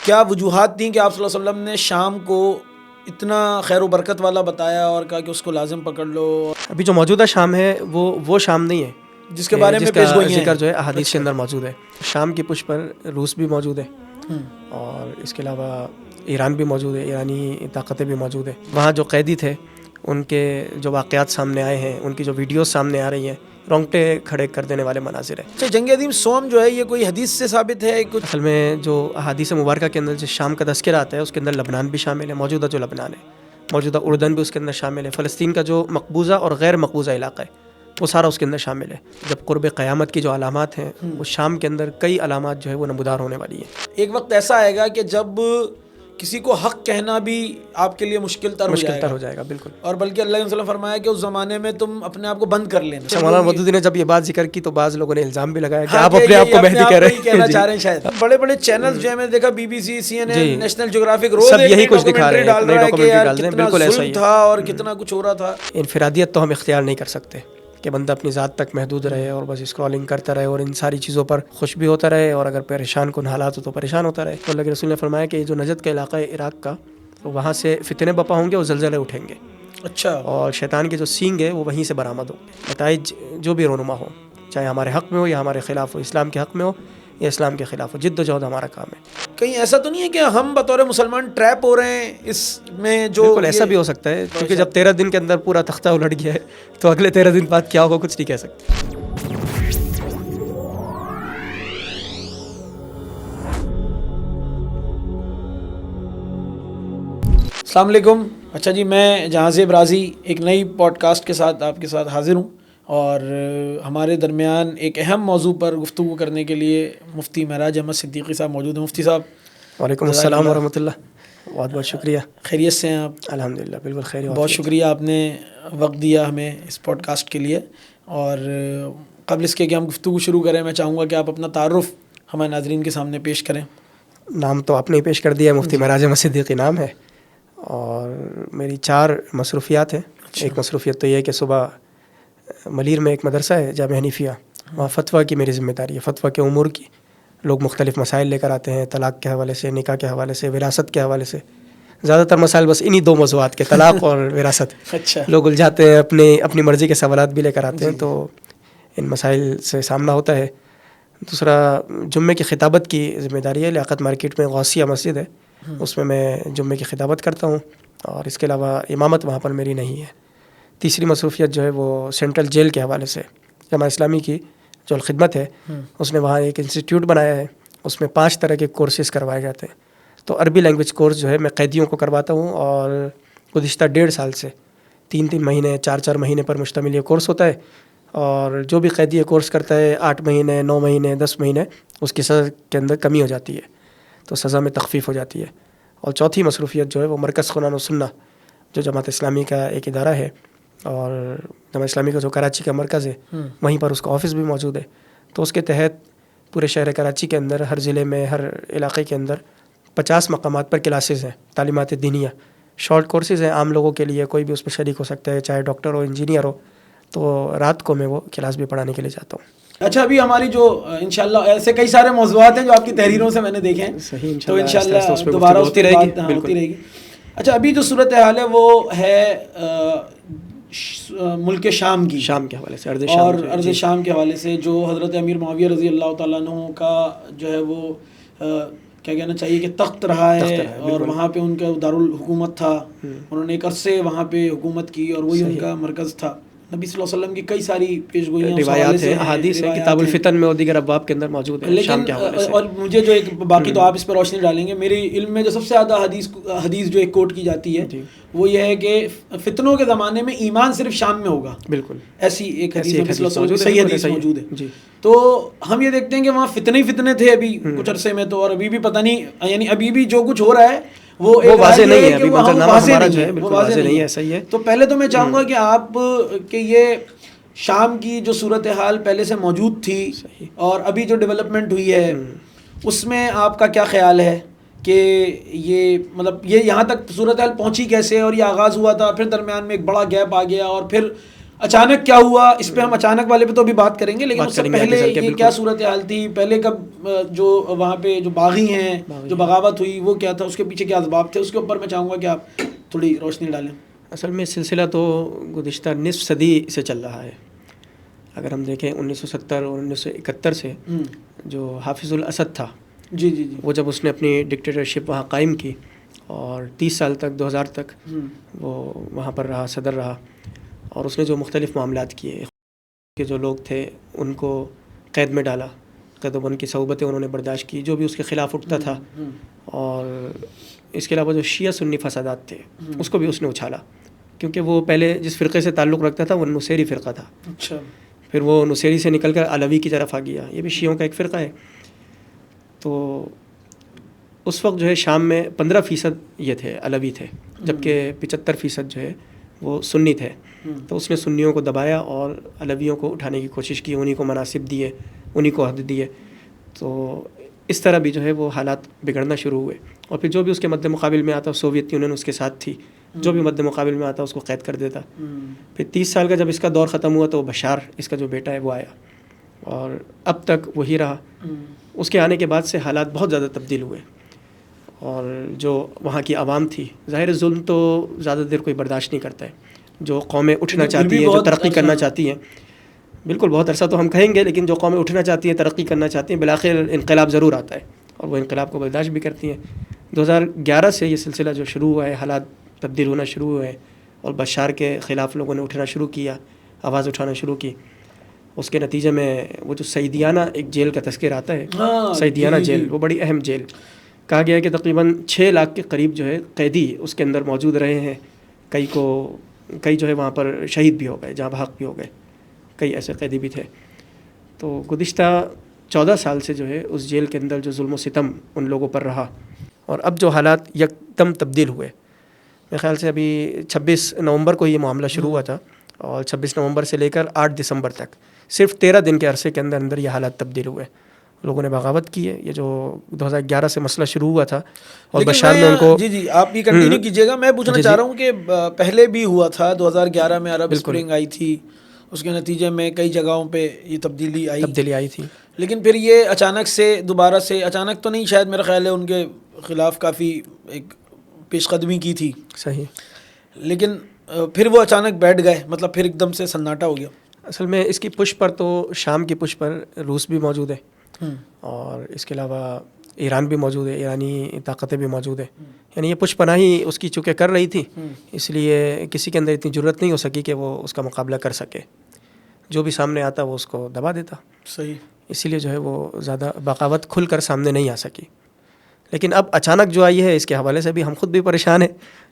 کیا وجوہات تھیں کہ آپ صلی اللہ علیہ وسلم نے شام کو اتنا خیر و برکت والا بتایا اور کہا کہ اس کو لازم پکڑ لو؟ ابھی جو موجودہ شام ہے وہ شام نہیں ہے جس کے بارے میں پیش گوئیاں ذکر جو ہے احادیث کے اندر موجود ہے. شام کی پشت پر روس بھی موجود ہے اور اس کے علاوہ ایران بھی موجود ہے، ایرانی طاقتیں بھی موجود ہیں. وہاں جو قیدی تھے ان کے جو واقعات سامنے آئے ہیں، ان کی جو ویڈیوز سامنے آ رہی ہیں، رونگٹے کھڑے کر دینے والے مناظر ہیں. اچھا، جنگ عظیم صوم جو ہے یہ کوئی حدیث سے ثابت ہے؟ کچھ اصل میں جو احادیث مبارکہ کے اندر جو شام کا تذکرہ آتا ہے اس کے اندر لبنان بھی شامل ہے، موجودہ جو لبنان ہے، موجودہ اردن بھی اس کے اندر شامل ہے، فلسطین کا جو مقبوضہ اور غیر مقبوضہ علاقہ ہے وہ سارا اس کے اندر شامل ہے. جب قرب قیامت کی جو علامات ہیں وہ شام کے اندر کئی علامات جو ہے وہ نمودار ہونے والی ہیں. ایک وقت ایسا آئے گا کہ جب کسی کو حق کہنا بھی آپ کے لیے مشکل تر ہو جائے گا. بالکل. اور بلکہ اللہ علیہ وسلم فرمایا کہ اس زمانے میں تم اپنے آپ کو بند کر لینا. مولانا مودودی نے جب یہ بات ذکر کی تو بعض لوگوں نے الزام بھی لگایا کہ آپ اپنے آپ کو مہدی کہہ رہے ہیں. کہنا چاہ رہے ہیں شاید. بڑے بڑے چینلز جو ہے میں نے دیکھا، B B C, C N N, National Geographic, روز سب یہی کچھ دکھا رہے ہیں کہ یار کتنا ظلم تھا اور کتنا کچھ ہو رہا تھا. انفرادیت تو ہم اختیار نہیں کر سکتے کہ بندہ اپنی ذات تک محدود رہے اور بس اسکرولنگ کرتا رہے اور ان ساری چیزوں پر خوش بھی ہوتا رہے، اور اگر پریشان کن حالات ہو تو پریشان ہوتا رہے. تو اللہ کے رسول نے فرمایا کہ یہ جو نجد کا علاقہ ہے عراق کا، تو وہاں سے فتنے بپا ہوں گے اور زلزلے اٹھیں گے. اچھا. اور شیطان کے جو سینگ ہے وہ وہیں سے برآمد ہوں گے. نتائج جو بھی رونما ہو، چاہے ہمارے حق میں ہو یا ہمارے خلاف ہو، اسلام کے حق میں ہو یا اسلام کے خلاف ہو، جد و جہد ہمارا کام ہے. کہیں ایسا تو نہیں ہے کہ ہم بطور مسلمان ٹریپ ہو رہے ہیں اس میں؟ جو بالکل ایسا بھی ہو سکتا ہے، کیونکہ جب 13 دن کے اندر پورا تختہ الٹ گیا ہے تو اگلے 13 دن بعد کیا ہوگا کچھ نہیں کہہ سکتے. السلام علیکم. اچھا جی، میں جہازیب رازی ایک نئی پوڈ کاسٹ کے ساتھ آپ کے ساتھ حاضر ہوں، اور ہمارے درمیان ایک اہم موضوع پر گفتگو کرنے کے لیے مفتی معراج احمد صدیقی صاحب موجود ہیں. مفتی صاحب وعلیکم السلام ورحمۃ اللہ. بہت بہت شکریہ. خیریت سے ہیں آپ؟ الحمدللہ بالکل خیر. بہت شکریہ، آپ نے وقت دیا ہمیں اس پوڈ کاسٹ کے لیے. اور قبل اس کے کہ ہم گفتگو شروع کریں، میں چاہوں گا کہ آپ اپنا تعارف ہمارے ناظرین کے سامنے پیش کریں. نام تو آپ نے پیش کر دیا، مفتی معراج احمد صدیقی نام ہے، اور میری 4 مصروفیات ہیں. ایک مصروفیت تو یہ ہے کہ صبح ملیر میں ایک مدرسہ ہے جامعہ حنیفیہ، وہاں فتویٰ کی میری ذمہ داری ہے. فتویٰ کے امور کی لوگ مختلف مسائل لے کر آتے ہیں، طلاق کے حوالے سے، نکاح کے حوالے سے، وراثت کے حوالے سے. زیادہ تر مسائل بس انہی 2 موضوعات کے، طلاق اور وراثت. اچھا. لوگ الجھاتے ہیں، اپنی مرضی کے سوالات بھی لے کر آتے ہیں، تو ان مسائل سے سامنا ہوتا ہے. دوسرا جمعے کی خطابت کی ذمہ داری ہے. لیاقت مارکیٹ میں غوثیہ مسجد ہے، اس میں جمعے کی خطابت کرتا ہوں، اور اس کے علاوہ امامت وہاں پر میری نہیں ہے. تیسری مصروفیت جو ہے وہ سینٹرل جیل کے حوالے سے، جماعت اسلامی کی جو الخدمت ہے اس نے وہاں ایک انسٹیٹیوٹ بنایا ہے، اس میں 5 طرح کے کورسز کروائے جاتے ہیں. تو عربی لینگویج کورس جو ہے میں قیدیوں کو کرواتا ہوں، اور گزشتہ 1.5 سال سے 3 مہینے 4 مہینے پر مشتمل یہ کورس ہوتا ہے. اور جو بھی قیدی یہ کورس کرتا ہے 8 مہینے 9 مہینے 10 مہینے اس کی سزا کے اندر کمی ہو جاتی ہے، تو سزا میں تخفیف ہو جاتی ہے. اور چوتھی مصروفیت جو ہے وہ مرکز قرآن و سنہ جو جماعت اسلامی کا ایک ادارہ ہے، اور جماعت اسلامی کا جو کراچی کا مرکز ہے وہیں پر اس کا آفس بھی موجود ہے. تو اس کے تحت پورے شہر کراچی کے اندر، ہر ضلع میں، ہر علاقے کے اندر 50 مقامات پر کلاسز ہیں، تعلیمات دینیہ، شارٹ کورسز ہیں عام لوگوں کے لیے. کوئی بھی اس میں شریک ہو سکتا ہے، چاہے ڈاکٹر ہو، انجینئر ہو. تو رات کو میں وہ کلاس بھی پڑھانے کے لیے جاتا ہوں. اچھا، ابھی ہماری جو انشاءاللہ ایسے کئی سارے موضوعات ہیں جو آپ کی تحریروں سے میں نے دیکھے ہیں، صحیح، تو انشاءاللہ دوبارہ ہوتی رہے گی. اچھا، ابھی جو صورتحال ہے وہ ہے ملک شام کے حوالے سے، اور ارض شام کے حوالے سے، جو حضرت امیر معاویہ رضی اللہ تعالیٰ عنہ کا جو ہے وہ کیا کہنا چاہیے کہ تخت رہا ہے، اور وہاں پہ ان کا دارالحکومت تھا. انہوں نے ایک عرصے وہاں پہ حکومت کی، اور وہی ان کا مرکز تھا. نبی صلی اللہ علیہ وسلم کی کئی ساری پیشگوئیاں، روایات ہیں، احادیث ہیں، کتاب الفتن میں اور دیگر ابواب کے اندر موجود ہیں شام کے حوالے سے. اور مجھے جو ایک باقی تو آپ اس پر روشنی ڈالیں گے، میرے علم میں جو سب سے زیادہ حدیث جو ایک کوٹ کی جاتی ہے وہ یہ ہے کہ فتنوں کے زمانے میں ایمان صرف شام میں ہوگا. بالکل ایسی ایک حدیث صحیح حدیث موجود ہے. تو ہم یہ دیکھتے ہیں کہ وہاں فتنے تھے ابھی کچھ عرصے میں، تو اور ابھی بھی پتہ نہیں، یعنی ابھی بھی جو کچھ ہو رہا ہے وہ واضح نہیں ہے، ابھی منظرنامہ ہمارا جو ہے بالکل واضح نہیں ہے. صحیح ہے. تو پہلے تو میں چاہوں گا کہ آپ کہ یہ شام کی جو صورتحال پہلے سے موجود تھی اور ابھی جو ڈیولپمنٹ ہوئی ہے اس میں آپ کا کیا خیال ہے کہ یہ مطلب یہ یہاں تک صورتحال پہنچی کیسے، اور یہ آغاز ہوا تھا، پھر درمیان میں ایک بڑا گیپ آ گیا، اور پھر اچانک کیا ہوا اس پہ ہم اچانک والے پہ تو ابھی بات کریں گے، لیکن اس سے پہلے یہ کیا صورتحال تھی، پہلے کب جو وہاں پہ جو باغی ہیں جو بغاوت ہوئی وہ کیا تھا، اس کے پیچھے کیا اسباب تھے، اس کے اوپر میں چاہوں گا کہ آپ تھوڑی روشنی ڈالیں. اصل میں سلسلہ تو گزشتہ نصف صدی سے چل رہا ہے. اگر ہم دیکھیں 1970 اور 1971 سے جو حافظ الاسد تھا، جی جی جی، وہ جب اس نے اپنی ڈکٹیٹرشپ وہاں قائم کی اور 30 سال تک 2000 تک وہ وہاں پر رہا، صدر رہا، اور اس نے جو مختلف معاملات کیے کہ جو لوگ تھے ان کو قید میں ڈالا، قید و بند کی صعوبتیں انہوں نے برداشت کی، جو بھی اس کے خلاف اٹھتا تھا، اور اس کے علاوہ جو شیعہ سنی فسادات تھے اس کو بھی اس نے اچھالا، کیونکہ وہ پہلے جس فرقے سے تعلق رکھتا تھا وہ نصیری فرقہ تھا. اچھا. پھر وہ نصیری سے نکل کر علوی کی طرف آ گیا، یہ بھی شیعوں کا ایک فرقہ ہے. تو اس وقت جو ہے شام میں 15% یہ تھے علوی تھے، جبکہ 75% جو ہے وہ سنی تھے. تو اس نے سنیوں کو دبایا اور علویوں کو اٹھانے کی کوشش کی، انہی کو مناصب دیے، انہی کو عہد دیے. تو اس طرح بھی جو ہے وہ حالات بگڑنا شروع ہوئے. اور پھر جو بھی اس کے مد مقابل میں آتا، سوویت یونین اس کے ساتھ تھی، جو بھی مد مقابل میں آتا اس کو قید کر دیتا. پھر 30 سال کا جب اس کا دور ختم ہوا تو بشار اس کا جو بیٹا ہے وہ آیا اور اب تک وہی رہا. اس کے آنے کے بعد سے حالات بہت زیادہ تبدیل ہوئے، اور جو وہاں کی عوام تھی، ظاہر ظلم تو زیادہ دیر کوئی برداشت نہیں کرتا ہے. جو قومیں اٹھنا چاہتی ہیں، جو ترقی کرنا چاہتی ہیں، بالکل بہت عرصہ تو ہم کہیں گے، لیکن جو قومیں اٹھنا چاہتی ہیں، ترقی کرنا چاہتی ہیں، بالآخر انقلاب ضرور آتا ہے اور وہ انقلاب کو برداشت بھی کرتی ہیں. 2011 سے یہ سلسلہ جو شروع ہوا ہے، حالات تبدیل ہونا شروع ہوئے ہیں اور بشار کے خلاف لوگوں نے اٹھنا شروع کیا، آواز اٹھانا شروع کی. اس کے نتیجے میں وہ جو سعیدیانہ ایک جیل کا تذکر آتا ہے، سعیدیانہ جیل، وہ بڑی اہم جیل. کہا گیا ہے کہ تقریباً 6 لاکھ کے قریب جو ہے قیدی اس کے اندر موجود رہے ہیں. کئی جو ہے وہاں پر شہید بھی ہو گئے، جاں بحق بھی ہو گئے، کئی ایسے قیدی بھی تھے. تو گزشتہ 14 سال سے جو ہے اس جیل کے اندر جو ظلم و ستم ان لوگوں پر رہا، اور اب جو حالات یکدم تبدیل ہوئے. میرے خیال سے ابھی 26 نومبر کو یہ معاملہ شروع ہوا تھا، اور 26 نومبر سے لے کر 8 دسمبر تک صرف 13 دن کے عرصے کے اندر یہ حالات تبدیل ہوئے. لوگوں نے بغاوت کی ہے. یہ جو 2011 سے مسئلہ شروع ہوا تھا اور بشار نے ان کو، جی آپ یہ کنٹینیو کیجیے گا. میں پوچھنا چاہ رہا ہوں کہ پہلے بھی ہوا تھا 2011 میں عرب اسپرنگ آئی تھی، اس کے نتیجے میں کئی جگہوں پہ یہ تبدیلی آئی تھی، لیکن پھر یہ اچانک سے دوبارہ سے، اچانک تو نہیں، شاید میرا خیال ہے ان کے خلاف کافی ایک پیش قدمی کی تھی، صحیح، لیکن پھر وہ اچانک بیٹھ گئے، مطلب پھر ایک دم سے سناٹا ہو گیا. اصل میں اس کی پش پر تو شام کی پش پر روس بھی موجود ہے، اور اس کے علاوہ ایران بھی موجود ہے، ایرانی طاقتیں بھی موجود ہیں. یعنی یہ پش پناہی اس کی چونکہ کر رہی تھی، اس لیے کسی کے اندر اتنی جرت نہیں ہو سکی کہ وہ اس کا مقابلہ کر سکے. جو بھی سامنے آتا وہ اس کو دبا دیتا. صحیح. اسی لیے جو ہے وہ زیادہ بغاوت کھل کر سامنے نہیں آ سکی. لیکن اب اچانک جو آئی ہے، اس کے حوالے سے بھی ہم خود بھی پریشان ہیں،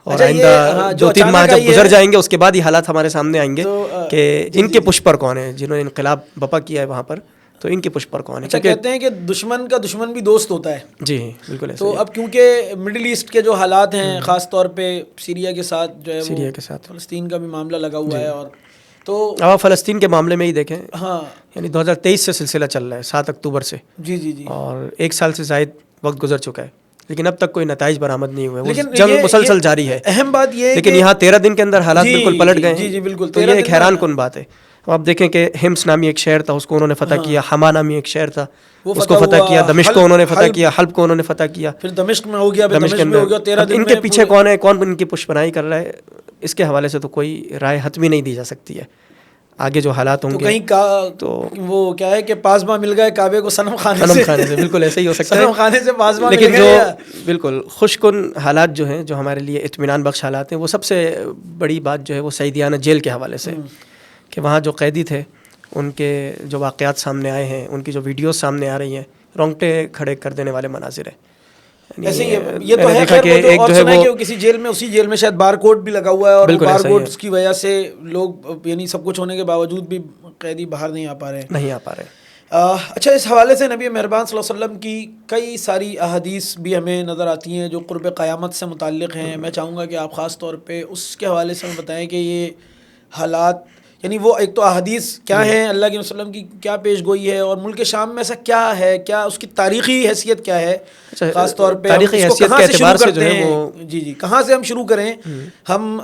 اور آئندہ 2-3 ماہ جب گزر جائیں گے اس کے بعد یہ حالات ہمارے سامنے آئیں گے کہ ان کے پش پر کون ہے، جنہوں نے انقلاب بپا کیا ہے وہاں پر، تو ان کے پش پر کون ہے. اچھا، کہتے ہیں کہ دشمن کا دشمن بھی دوست ہوتا ہے. جی بالکل. تو اب کیونکہ مڈل ایسٹ کے جو حالات ہیں، خاص طور پہ سیریا کے ساتھ جو ہے، سیریا کے ساتھ فلسطین کا بھی معاملہ لگا ہوا ہے، اور تو اب فلسطین کے معاملے میں ہی دیکھیں، ہاں، یعنی 2023 سے سلسلہ چل رہا ہے، 7 اکتوبر سے. جی، اور 1 سال سے زائد وقت گزر چکا ہے، لیکن اب تک کوئی نتائج برآمد نہیں ہوئے. جنگ مسلسل جاری ہے. اہم بات یہ ہے لیکن یہاں 13 دن کے اندر حالات بالکل پلٹ گئے ہیں. جی بالکل. تو یہ ایک حیران کن بات ہے. آپ دیکھیں کہ ہمس نامی ایک شہر تھا، اس کو انہوں نے فتح کیا. حما نامی ایک شہر تھا، اس کو فتح کیا. دمشق کو انہوں نے فتح کیا. حلب کو انہوں نے فتح کیا. پھر دمشق میں ہو گیا، دمشق میں ہو گیا 13 دن. ان کے پیچھے کون ہے، کون ان کی پشپناہی کر رہا ہے، اس کے حوالے سے تو کوئی رائے حتمی نہیں دی جا سکتی ہے. آگے جو حالات ہوں گے تو وہ کیا ہے کہ پاسباں مل گئے کعبے کو صنم خانے سے، بالکل ایسے ہی ہو سکتا ہے. صنم خانے سے پاسباں مل گئے. لیکن جو بالکل خوش کن حالات جو ہیں، جو ہمارے لیے اطمینان بخش حالات ہیں، وہ سب سے بڑی بات جو ہے وہ سعیدیانہ جیل کے حوالے سے، کہ وہاں جو قیدی تھے ان کے جو واقعات سامنے آئے ہیں، ان کی جو ویڈیوز سامنے آ رہی ہیں، رونگٹے کھڑے کر دینے والے مناظر ہیں. ایسے یہ تو ہے کہ اور سنا ہے کہ کسی جیل میں، اسی جیل میں شاید بار کوڈ بھی لگا ہوا ہے، اور بار کوڈ کی وجہ سے لوگ، یعنی سب کچھ ہونے کے باوجود بھی قیدی باہر نہیں آ پا رہے. اچھا، اس حوالے سے نبی مہربان صلی اللہ علیہ وسلم کی کئی ساری احادیث بھی ہمیں نظر آتی ہیں جو قرب قیامت سے متعلق ہیں. میں چاہوں گا کہ آپ خاص طور پہ اس کے حوالے سے ہمیں بتائیں کہ یہ حالات، یعنی وہ ایک تو احادیث کیا ہیں اللہ کے وسلم کی کیا پیش گوئی ہے، اور ملک شام میں ایسا کیا ہے، کیا اس کی تاریخی حیثیت کیا ہے، خاص طور پہ تاریخی حیثیت کے اعتبار سے جو ہے وہ جی کہاں سے ہم شروع کریں. ہم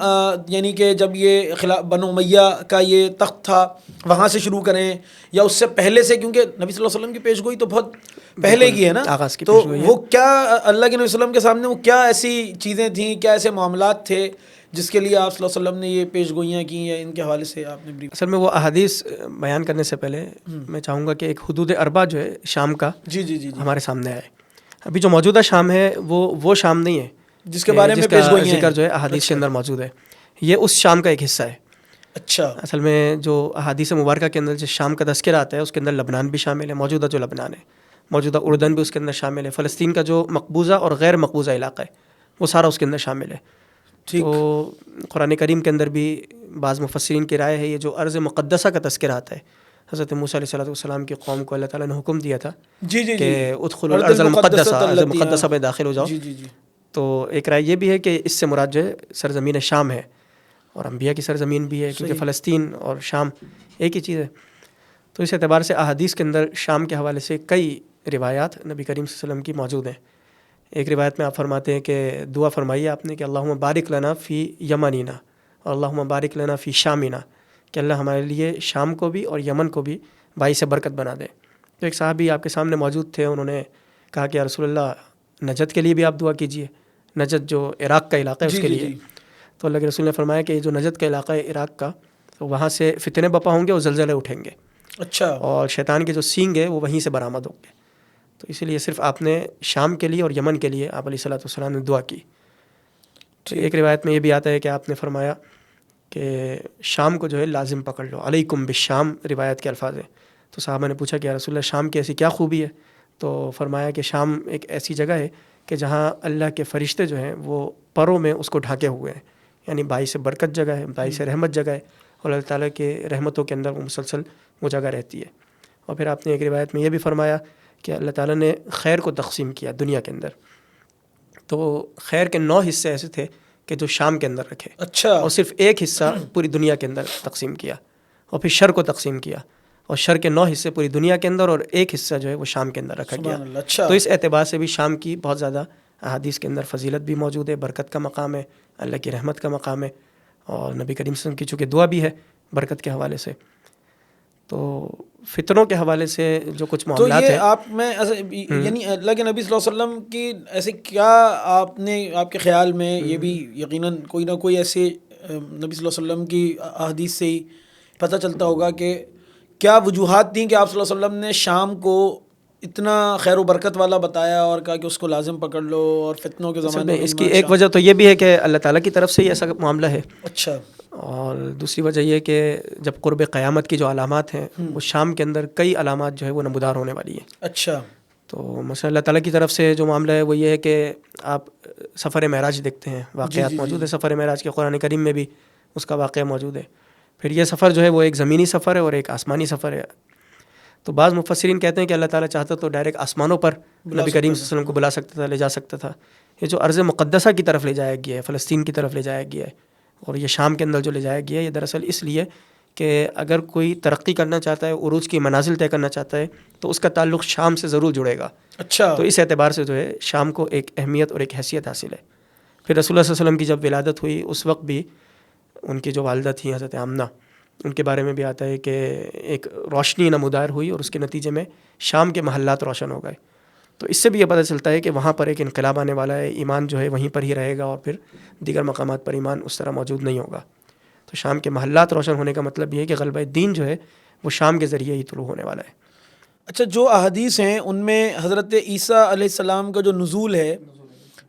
یعنی کہ جب یہ بنو امیہ کا یہ تخت تھا وہاں سے شروع کریں یا اس سے پہلے سے، کیونکہ نبی صلی اللہ علیہ وسلم کی پیش گوئی تو بہت پہلے کی ہے نا، تو وہ کیا اللہ کے نبی صلی اللہ علیہ وسلم کے سامنے وہ کیا ایسی چیزیں تھیں، کیا ایسے معاملات تھے جس کے لیے آپ صلی اللہ علیہ وسلم نے یہ پیش گوئیاں کی ہیں، ان کے حوالے سے آپ نے اصل میں وہ احادیث بیان کرنے سے پہلے میں چاہوں گا کہ ایک حدود اربع جو ہے شام کا جی ہمارے سامنے آئے. ابھی جو موجودہ شام ہے وہ شام نہیں ہے جس کے بارے میں پیش گوئیاں ذکر جو ہے احادیث کے اندر موجود ہے، یہ اس شام کا ایک حصہ ہے. اچھا، اصل میں جو احادیث مبارکہ کے اندر جو شام کا تذکرہ آتا ہے اس کے اندر لبنان بھی شامل ہے، موجودہ جو لبنان ہے، موجودہ اردن بھی اس کے اندر شامل ہے، فلسطین کا جو مقبوضہ اور غیر مقبوضہ علاقہ ہے وہ سارا اس کے اندر شامل ہے. تو قرآن کریم کے اندر بھی بعض مفسرین کی رائے ہے یہ جو ارض مقدسہ کا تذکرہ آتا ہے، حضرت موسیٰ علیہ السلام کی قوم کو اللہ تعالیٰ نے حکم دیا تھا کہ ادخلوا الارض المقدسہ، ارض مقدسہ میں داخل ہو جاؤ. تو ایک رائے یہ بھی ہے کہ اس سے مراد جو ہے سرزمین شام ہے، اور انبیاء کی سرزمین بھی ہے، کیونکہ فلسطین اور شام ایک ہی چیز ہے. تو اس اعتبار سے احادیث کے اندر شام کے حوالے سے کئی روایات نبی کریم صلی اللہ علیہ وسلم کی موجود ہیں. ایک روایت میں آپ فرماتے ہیں کہ دعا فرمائی آپ نے کہ اللہم بارک لنا فی یمنینا اور اللہم بارک لنا فی شامینا، کہ اللہ ہمارے لیے شام کو بھی اور یمن کو بھی باعث برکت بنا دے. تو ایک صحابی آپ کے سامنے موجود تھے، انہوں نے کہا کہ یا رسول اللہ نجد کے لیے بھی آپ دعا کیجیے، نجد جو عراق کا علاقہ ہے اس کے لیے. تو اللہ کے رسول نے فرمایا کہ جو نجد کا علاقہ ہے عراق کا، تو وہاں سے فتنے بپا ہوں گے اور زلزلے اٹھیں گے. اچھا. اور شیطان کے جو سینگ ہے وہ وہیں سے برآمد ہوں گے. تو اسی لیے صرف آپ نے شام کے لیے اور یمن کے لیے آپ علیہ الصلوۃ والسلام نے دعا کی. تو ایک روایت میں یہ بھی آتا ہے کہ آپ نے فرمایا کہ شام کو جو ہے لازم پکڑ لو، علیکم بالشام روایت کے الفاظ ہیں. تو صحابہ نے پوچھا کہ یا رسول اللہ شام کی ایسی کیا خوبی ہے؟ تو فرمایا کہ شام ایک ایسی جگہ ہے کہ جہاں اللہ کے فرشتے جو ہیں وہ پروں میں اس کو ڈھانکے ہوئے ہیں، یعنی باعث برکت جگہ ہے، باعث رحمت جگہ ہے، اور اللہ تعالیٰ کے رحمتوں کے اندر وہ مسلسل وہ جگہ رہتی ہے. اور پھر آپ نے ایک روایت میں یہ بھی فرمایا کہ اللہ تعالیٰ نے خیر کو تقسیم کیا دنیا کے اندر، تو خیر کے 9 حصے ایسے تھے کہ جو شام کے اندر رکھے. اچھا. اور صرف ایک حصہ پوری دنیا کے اندر تقسیم کیا، اور پھر شر کو تقسیم کیا، اور شر کے 9 حصے پوری دنیا کے اندر اور ایک حصہ جو ہے وہ شام کے اندر رکھا گیا. اچھا. تو اس اعتبار سے بھی شام کی بہت زیادہ احادیث کے اندر فضیلت بھی موجود ہے، برکت کا مقام ہے، اللہ کی رحمت کا مقام ہے، اور نبی کریم صلی اللہ علیہ وسلم کی چونکہ دعا بھی ہے برکت کے حوالے سے. تو فتنوں کے حوالے سے جو کچھ معاملات ہیں، تو یہ آپ میں یعنی اللہ کے نبی صلی اللہ علیہ وسلم کی ایسے کیا آپ نے آپ کے خیال میں یہ بھی یقیناً کوئی نہ کوئی ایسے نبی صلی اللہ علیہ وسلم کی احادیث سے ہی پتہ چلتا ہوگا کہ کیا وجوہات تھیں کہ آپ صلی اللہ علیہ وسلم نے شام کو اتنا خیر و برکت والا بتایا اور کہا کہ اس کو لازم پکڑ لو اور فتنوں کے زمانے میں. اس کی ایک وجہ تو یہ بھی ہے کہ اللہ تعالیٰ کی طرف سے ہی ایسا معاملہ ہے. اچھا. اور دوسری وجہ یہ کہ جب قرب قیامت کی جو علامات ہیں وہ شام کے اندر کئی علامات جو ہے وہ نمودار ہونے والی ہیں. اچھا. تو مثلا اللہ تعالیٰ کی طرف سے جو معاملہ ہے وہ یہ ہے کہ آپ سفر معراج دیکھتے ہیں، واقعات موجود ہے سفر معراج کے، قرآن کریم میں بھی اس کا واقعہ موجود ہے. پھر یہ سفر جو ہے وہ ایک زمینی سفر ہے اور ایک آسمانی سفر ہے. تو بعض مفسرین کہتے ہیں کہ اللہ تعالیٰ چاہتا تو ڈائریکٹ آسمانوں پر نبی کریم صلی اللہ علیہ وسلم کو بلا سکتا تھا، لے جا سکتا تھا. یہ جو ارض مقدسہ کی طرف لے جایا گیا ہے، فلسطین کی طرف لے جایا گیا ہے، اور یہ شام کے اندر جو لے جایا گیا ہے، یہ دراصل اس لیے کہ اگر کوئی ترقی کرنا چاہتا ہے، عروج کی منازل طے کرنا چاہتا ہے، تو اس کا تعلق شام سے ضرور جڑے گا. اچھا. تو اس اعتبار سے جو ہے شام کو ایک اہمیت اور ایک حیثیت حاصل ہے. پھر رسول اللہ صلی اللہ علیہ وسلم کی جب ولادت ہوئی اس وقت بھی ان کی جو والدہ تھیں حضرت آمنہ، ان کے بارے میں بھی آتا ہے کہ ایک روشنی نمودار ہوئی اور اس کے نتیجے میں شام کے محلات روشن ہو گئے. تو اس سے بھی یہ پتہ چلتا ہے کہ وہاں پر ایک انقلاب آنے والا ہے، ایمان جو ہے وہیں پر ہی رہے گا اور پھر دیگر مقامات پر ایمان اس طرح موجود نہیں ہوگا. تو شام کے محلات روشن ہونے کا مطلب یہ ہے کہ غلبہ دین جو ہے وہ شام کے ذریعے ہی طلوع ہونے والا ہے. اچھا. جو احادیث ہیں ان میں حضرت عیسیٰ علیہ السلام کا جو نزول ہے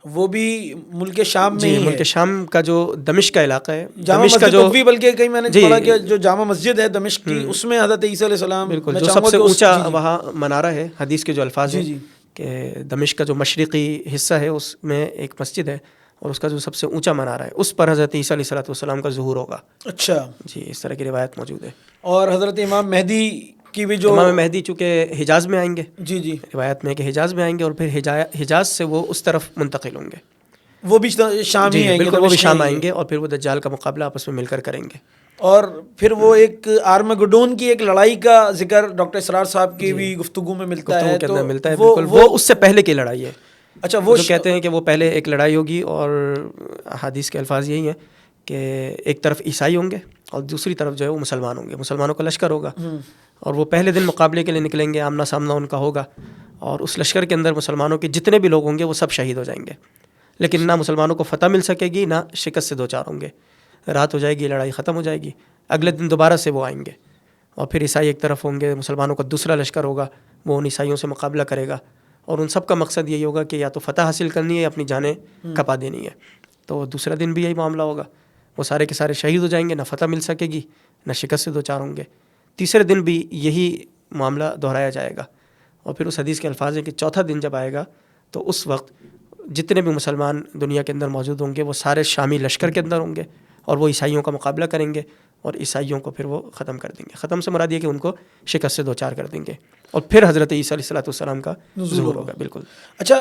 وہ بھی ملک شام میں ہی ہے. ملک شام کا جو دمشق کا علاقہ ہے، جامع مسجد بھی، بلکہ کہیں میں نے پڑھا کہ جو جامع مسجد ہے دمشق کی اس میں حضرت عیسیٰ علیہ السلام، بالکل جو سب سے اونچا وہاں منارہ ہے، حدیث کے جو الفاظ ہیں کہ دمشق کا جو مشرقی حصہ ہے اس میں ایک مسجد ہے اور اس کا جو سب سے اونچا منارہ ہے اس پر حضرت عیسیٰ علیہ السلام کا ظہور ہوگا. اچھا. جی اس طرح کی روایت موجود ہے. اور حضرت امام مہدی کی بھی، جو امام مہدی چونکہ حجاز میں آئیں گے، جی روایت میں کہ حجاز میں آئیں گے اور پھر حجاز سے وہ اس طرف منتقل ہوں گے. وہ بھی شام ہی آئیں گے, بالکل وہ بھی شام آئیں گے, اور پھر وہ دجال کا مقابلہ آپس میں مل کر کریں گے. اور پھر وہ ایک آرمگڈون کی ایک لڑائی کا ذکر ڈاکٹر اسرار صاحب کی بھی گفتگو میں ملتا ہے, تو ملتا ہے بالکل, وہ اس سے پہلے کی لڑائی ہے. اچھا, وہ جو کہتے ہیں کہ وہ پہلے ایک لڑائی ہوگی, اور حدیث کے الفاظ یہی ہیں کہ ایک طرف عیسائی ہوں گے اور دوسری طرف جو ہے وہ مسلمان ہوں گے, مسلمانوں کا لشکر ہوگا, اور وہ پہلے دن مقابلے کے لیے نکلیں گے, آمنا سامنا ان کا ہوگا, اور اس لشکر کے اندر مسلمانوں کے جتنے بھی لوگ ہوں گے وہ سب شہید ہو جائیں گے, لیکن نہ مسلمانوں کو فتح مل سکے گی, نہ شکست سے دوچار ہوں گے. رات ہو جائے گی, لڑائی ختم ہو جائے گی, اگلے دن دوبارہ سے وہ آئیں گے, اور پھر عیسائی ایک طرف ہوں گے, مسلمانوں کا دوسرا لشکر ہوگا, وہ ان عیسائیوں سے مقابلہ کرے گا, اور ان سب کا مقصد یہی ہوگا کہ یا تو فتح حاصل کرنی ہے یا اپنی جانیں کپا دینی ہے. تو دوسرا دن بھی یہی معاملہ ہوگا, وہ سارے کے سارے شہید ہو جائیں گے, نہ فتح مل سکے گی نہ شکست سے دوچار ہوں گے. تیسرے دن بھی یہی معاملہ دہرایا جائے گا, اور پھر اس حدیث کے الفاظ ہیں کہ چوتھا دن جب آئے گا تو اس وقت جتنے بھی مسلمان دنیا کے اندر موجود ہوں گے وہ سارے شامی لشکر کے اندر ہوں گے, اور وہ عیسائیوں کا مقابلہ کریں گے, اور عیسائیوں کو پھر وہ ختم کر دیں گے. ختم سے مراد یہ کہ ان کو شکست سے دوچار کر دیں گے, اور پھر حضرت عیسیٰ علیہ السلام کا ظہور ہوگا. بالکل. اچھا,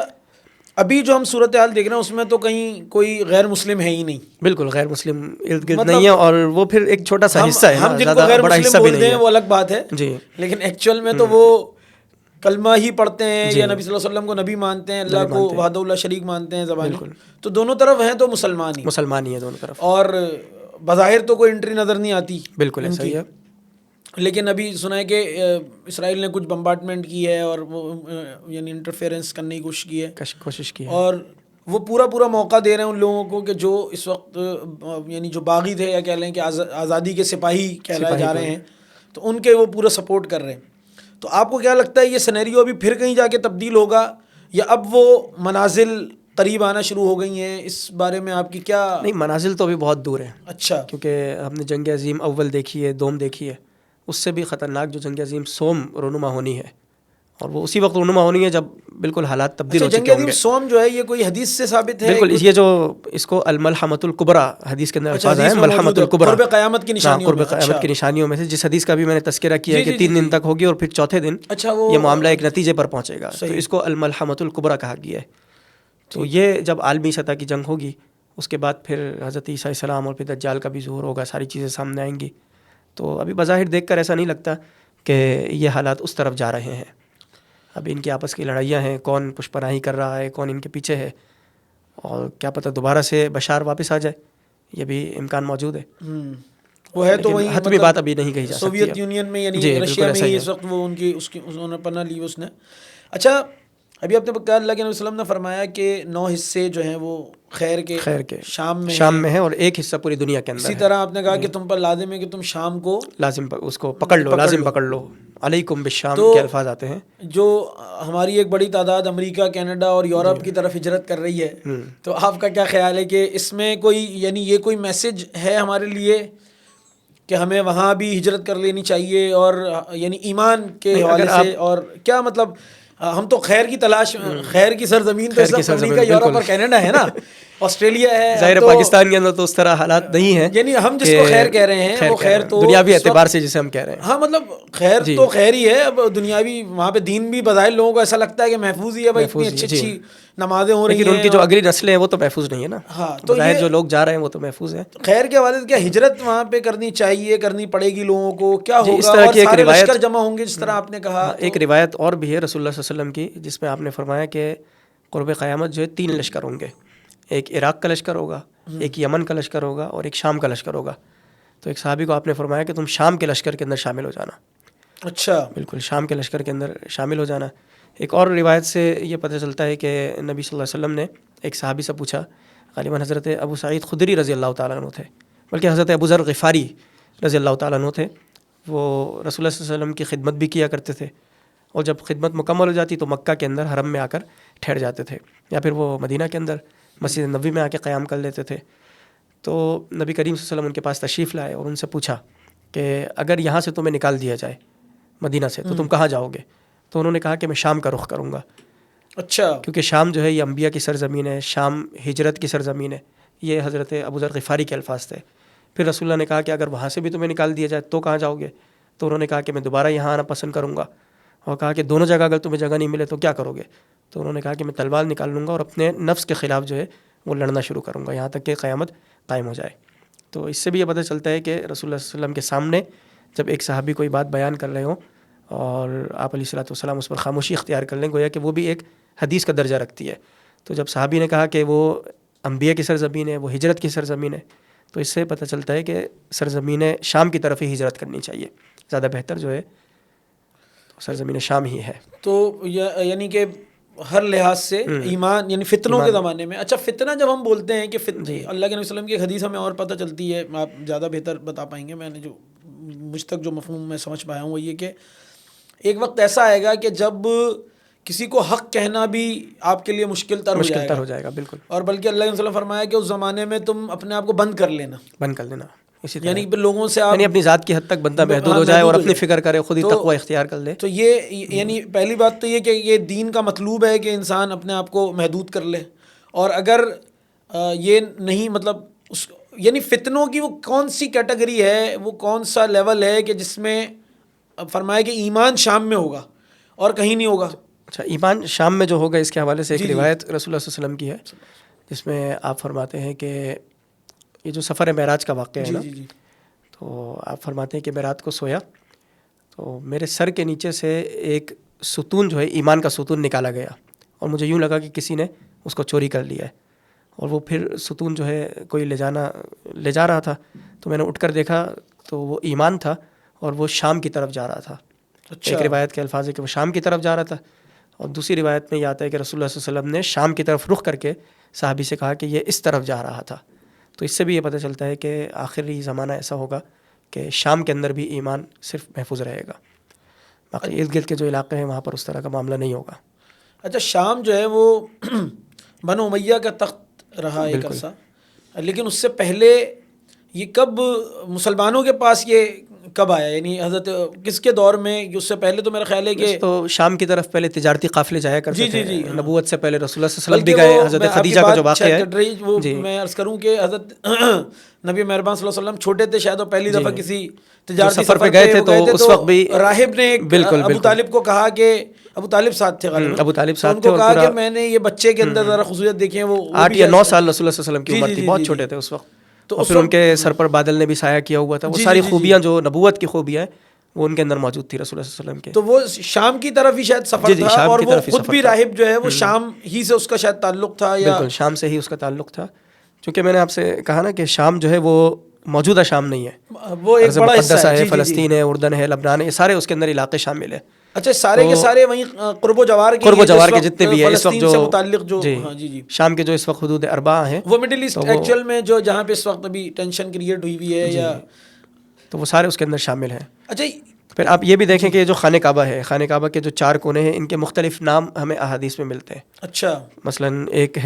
ابھی جو ہم صورتحال دیکھ رہے ہیں اس میں تو کہیں کوئی غیر مسلم ہے ہی نہیں. بالکل غیر مسلم ارد گرد نہیں ہے, اور وہ پھر ایک چھوٹا سا حصہ ہے, ہم جن کو غیر مسلم بولتے ہیں وہ الگ بات ہے جی, لیکن ایکچوئل میں تو وہ کلمہ ہی پڑھتے ہیں یا نبی صلی اللہ علیہ وسلم کو نبی مانتے ہیں, اللہ کو وحدہ اللہ شریک مانتے ہیں زبانی, تو دونوں طرف ہیں تو مسلمان ہی ہے دونوں طرف, اور بظاہر تو کوئی انٹری نظر نہیں آتی. بالکل ایسا ہی ہے. لیکن ابھی سنا ہے کہ اسرائیل نے کچھ بمبارڈمنٹ کی ہے, اور وہ یعنی انٹرفیئرنس کرنے کی کوشش کی ہے, اور وہ پورا موقع دے رہے ہیں ان لوگوں کو کہ جو اس وقت یعنی جو باغی تھے, یا کہہ لیں کہ آزادی کے سپاہی کہلائے جا رہے ہیں, تو ان کے وہ پورا سپورٹ کر رہے ہیں. تو آپ کو کیا لگتا ہے یہ سینیریو ابھی پھر کہیں جا کے تبدیل ہوگا, یا اب وہ منازل قریب آنا شروع ہو گئی ہیں؟ اس بارے میں آپ کی کیا؟ نہیں, منازل تو ابھی بہت دور ہیں. اچھا, کیونکہ ہم نے جنگ عظیم اول دیکھی ہے, دوم دیکھی ہے, اس سے بھی خطرناک جو جنگ عظیم سوم رونما ہونی ہے, اور وہ اسی وقت رونما ہونی ہے جب بالکل حالات تبدیل ہو چکے ہوں گے. جنگ عظیم سوم جو ہے یہ کوئی حدیث سے ثابت ہے؟ بالکل, یہ جو اس کو الملحمۃ الکبریٰ حدیث کے اندر الفاظ ہیں, ملحمۃ الکبریٰ, قرب قیامت کی نشانیوں قرب قیامت کی نشانیوں میں سے, جس حدیث کا بھی میں نے تذکرہ کیا ہے کہ 3 دن تک ہوگی اور پھر چوتھے دن یہ معاملہ ایک نتیجے پر پہنچے گا, تو اس کو الملحمۃ الکبریٰ کہا گیا ہے. تو یہ جب عالمی سطح کی جنگ ہوگی اس کے بعد پھر حضرت عیسیٰ علیہ السلام اور پھر دجال کا بھی ظہور ہوگا, ساری چیزیں سامنے آئیں گی. تو ابھی بظاہر دیکھ کر ایسا نہیں لگتا کہ یہ حالات اس طرف جا رہے ہیں. ابھی ان کی آپس کی لڑائیاں ہیں, کون پشت پناہی کر رہا ہے, کون ان کے پیچھے ہے, اور کیا پتہ دوبارہ سے بشار واپس آ جائے, یہ بھی امکان موجود ہے. وہ ہے تو وہی حتمی بات ابھی نہیں کہی جا سکتی. سوویت یونین میں یعنی رشیا میں ہی اس وقت وہ انہوں نے پناہ لی اس نے. اچھا, ابھی آپ نے کہا اللہ کے نبی صلی اللہ علیہ وسلم نے فرمایا کہ 9 حصے جو ہیں وہ خیر کے شام میں ہے, اور ایک حصہ پوری دنیا کے اندر ہے. اسی طرح آپ نے کہا کہ تم پر لازم ہے کہ تم شام کو لازم اس کو پکڑ لو, لازم پکڑ لو, علیکم بالشام کے الفاظ آتے ہیں. جو ہماری ایک بڑی تعداد امریکہ, کینیڈا اور یورپ کی طرف ہجرت کر رہی ہے, تو آپ کا کیا خیال ہے کہ اس میں کوئی یعنی یہ کوئی میسج ہے ہمارے لیے کہ ہمیں وہاں بھی ہجرت کر لینی چاہیے, اور یعنی ایمان کے حوالے سے, اور کیا مطلب ہم تو خیر کی تلاش, خیر کی سرزمین تو امریکہ, یورپ اور کینیڈا ہے نا, آسٹریلیا ہے. ظاہر پاکستان کے اندر تو اس طرح حالات نہیں ہیں, یعنی ہم جس کو خیر کہہ رہے ہیں وہ خیر تو دنیاوی اعتبار سے جسے ہم کہہ رہے ہیں, ہاں مطلب خیر تو خیر ہی ہے. اب دنیاوی وہاں پہ دین بھی بظاہر لوگوں کو ایسا لگتا ہے کہ محفوظ ہی ہے, بھائی اتنی اچھی نمازیں ہو رہی ہیں, لیکن ان کی جو اگلی نسلیں ہیں وہ تو محفوظ نہیں ہے نا. ہاں, تو جو لوگ جا رہے ہیں وہ تو محفوظ ہیں. خیر کے حوالے سے کیا ہجرت وہاں پہ کرنی چاہیے, کرنی پڑے گی لوگوں کو, کیا ہوگا؟ اس طرح کی ایک روایت جمع ہوں گے جس طرح آپ نے کہا. ایک روایت اور بھی ہے رسول اللہ صلی اللہ علیہ وسلم کی, جس میں آپ نے فرمایا کہ قرب قیامت جو ہے 3 لشکر ہوں گے. ایک عراق کا لشکر ہوگا, ایک یمن کا لشکر ہوگا, اور ایک شام کا لشکر ہوگا. تو ایک صحابی کو آپ نے فرمایا کہ تم شام کے لشکر کے اندر شامل ہو جانا. اچھا, بالکل شام کے لشکر کے اندر شامل ہو جانا. ایک اور روایت سے یہ پتہ چلتا ہے کہ نبی صلی اللہ علیہ وسلم نے ایک صحابی سے پوچھا, غالباً حضرت ابو سعید خدری رضی اللہ تعالیٰ عنہ تھے, بلکہ حضرت ابو ذر غفاری رضی اللہ تعالیٰ عنہ تھے. وہ رسول اللہ صلی اللہ علیہ وسلم کی خدمت بھی کیا کرتے تھے, اور جب خدمت مکمل ہو جاتی تو مکہ کے اندر حرم میں آ کر ٹھہر جاتے تھے, یا پھر وہ مدینہ کے اندر مسجد نبوی میں آ کے قیام کر لیتے تھے. تو نبی کریم صلی اللہ علیہ وسلم ان کے پاس تشریف لائے اور ان سے پوچھا کہ اگر یہاں سے تمہیں نکال دیا جائے مدینہ سے تو تم کہاں جاؤ گے؟ تو انہوں نے کہا کہ میں شام کا رخ کروں گا. اچھا, کیونکہ شام جو ہے یہ انبیاء کی سرزمین ہے, شام ہجرت کی سرزمین ہے. یہ حضرت ابو ذر غفاری کے الفاظ تھے. پھر رسول اللہ نے کہا کہ اگر وہاں سے بھی تمہیں نکال دیا جائے تو کہاں جاؤ گے؟ تو انہوں نے کہا کہ میں دوبارہ یہاں آنا پسند کروں گا. اور کہا کہ دونوں جگہ اگر تمہیں جگہ نہیں ملے تو کیا کرو گے؟ تو انہوں نے کہا کہ میں تلوار نکال لوں گا اور اپنے نفس کے خلاف جو ہے وہ لڑنا شروع کروں گا یہاں تک کہ قیامت قائم ہو جائے. تو اس سے بھی یہ پتہ چلتا ہے کہ رسول اللہ صلی اللہ علیہ وسلم کے سامنے جب ایک صحابی کوئی بات بیان کر رہے ہوں اور آپ علیہ الصلوۃ والسلام اس پر خاموشی اختیار کر لیں، گویا کہ وہ بھی ایک حدیث کا درجہ رکھتی ہے. تو جب صحابی نے کہا کہ وہ انبیاء کی سرزمین ہے، وہ ہجرت کی سرزمین ہے، تو اس سے پتہ چلتا ہے کہ سرزمین شام کی طرف ہی ہجرت کرنی چاہیے. زیادہ بہتر جو ہے سرزمین شام ہی ہے. تو یعنی کہ ہر لحاظ سے ایمان یعنی فتنوں کے زمانے میں. اچھا فتنہ جب ہم بولتے ہیں کہ اللہ کے نبی وسلم کی حدیث ہمیں اور پتہ چلتی ہے، آپ زیادہ بہتر بتا پائیں گے. میں نے جو مجھ تک جو مفہوم میں سمجھ پایا ہوں وہ یہ کہ ایک وقت ایسا آئے گا کہ جب کسی کو حق کہنا بھی آپ کے لیے مشکل تر ہو جائے گا. بالکل. اور بلکہ اللہ کے وسلم فرمایا کہ اس زمانے میں تم اپنے آپ کو بند کر لینا. یعنی لوگوں سے آپ اپنی ذات کی حد تک بندہ محدود ہو جائے اور اپنی فکر کرے، خود ہی تقوی اختیار کر لے. تو یہ یعنی پہلی بات تو یہ کہ یہ دین کا مطلوب ہے کہ انسان اپنے آپ کو محدود کر لے. اور اگر یہ نہیں مطلب یعنی فتنوں کی وہ کون سی کیٹیگری ہے، وہ کون سا لیول ہے کہ جس میں فرمایا کہ ایمان شام میں ہوگا اور کہیں نہیں ہوگا. اچھا، ایمان شام میں جو ہوگا اس کے حوالے سے ایک روایت رسول اللہ صلی اللہ علیہ وسلم کی ہے جس میں آپ فرماتے ہیں کہ یہ جو سفر معراج کا واقعہ ہے نا، تو آپ فرماتے ہیں کہ میں رات کو سویا تو میرے سر کے نیچے سے ایک ستون جو ہے ایمان کا ستون نکالا گیا اور مجھے یوں لگا کہ کسی نے اس کو چوری کر لیا ہے. اور وہ پھر ستون جو ہے کوئی لے جا رہا تھا، تو میں نے اٹھ کر دیکھا تو وہ ایمان تھا اور وہ شام کی طرف جا رہا تھا. ایک روایت کے الفاظ ہے کہ وہ شام کی طرف جا رہا تھا، اور دوسری روایت میں یہ آتا ہے کہ رسول اللہ صلی اللہ علیہ وسلم نے شام کی طرف رخ کر کے صحابی سے کہا کہ یہ اس طرف جا رہا تھا. تو اس سے بھی یہ پتہ چلتا ہے کہ آخری زمانہ ایسا ہوگا کہ شام کے اندر بھی ایمان صرف محفوظ رہے گا، باقی ارد گرد کے جو علاقے ہیں وہاں پر اس طرح کا معاملہ نہیں ہوگا. اچھا، شام جو ہے وہ بنو امیہ کا تخت رہا ایک عرصہ، لیکن اس سے پہلے یہ کب مسلمانوں کے پاس یہ کب آیا؟ یعنی حضرت کس کے دور میں؟ اس سے پہلے تو میرا خیال ہے کہ تو شام کی طرف پہلے تجارتی قافلے جایا کرتے تھے. نبوت سے پہلے رسول اللہ صلی اللہ علیہ وسلم بھی گئے. حضرت خدیجہ کا جو واقعہ ہے میں عرض کروں کہ حضرت نبی مہربان صلی اللہ علیہ وسلم چھوٹے تھے شاید، پہلی دفعہ کسی تجارتی سفر پہ گئے تھے تو اس وقت بھی راہب نے ابو طالب کو کہا کہ ابو طالب ساتھ تھے، ابو طالب ساتھ تھے، ان کو کہا کہ میں نے یہ بچے کے اندر ذرا خصوصیت دیکھی ہے. وہ 8 یا 9 سال رسول اللہ صلی اللہ علیہ وسلم کی عمر تھی، بہت چھوٹے تھے اس وقت. تو پھر ان کے سر پر بادل نے بھی سایہ کیا ہوا تھا. وہ ساری خوبیاں جو نبوت کی خوبیاں ہیں وہ ان کے اندر موجود تھی رسول اللہ صلی اللہ علیہ وسلم کے. تو وہ شام کی طرف ہی شاید سفر تھا، اور وہ خود بھی راہب جو ہے وہ شام ہی سے اس کا شاید تعلق تھا. بالکل شام سے ہی اس کا تعلق تھا، چونکہ میں نے آپ سے کہا نا کہ شام جو ہے وہ موجودہ شام نہیں ہے، وہ ایک بڑا حصہ ہے. فلسطین ہے، اردن ہے، لبنان ہے، یہ سارے اس کے اندر علاقے شامل ہیں. اچھا، سارے کے سارے وہیں قرب و جوار کے جتنے بھی ہیں اس وقت جو متعلق جو شام کے جو اس وقت حدود اربعہ ہیں، وہ مڈل ایسٹ ایکچوئل میں جو جہاں پہ اس وقت ابھی ٹینشن کریٹ ہوئی ہوئی ہے، یا تو وہ سارے اس کے اندر شامل ہیں. اچھا، پھر آپ یہ بھی دیکھیں کہ یہ جو خانہ کعبہ ہے، خانہ کعبہ کے جو 4 کونے ہیں ان کے مختلف نام ہمیں احادیث میں ملتے ہیں. اچھا، مثلاً ایک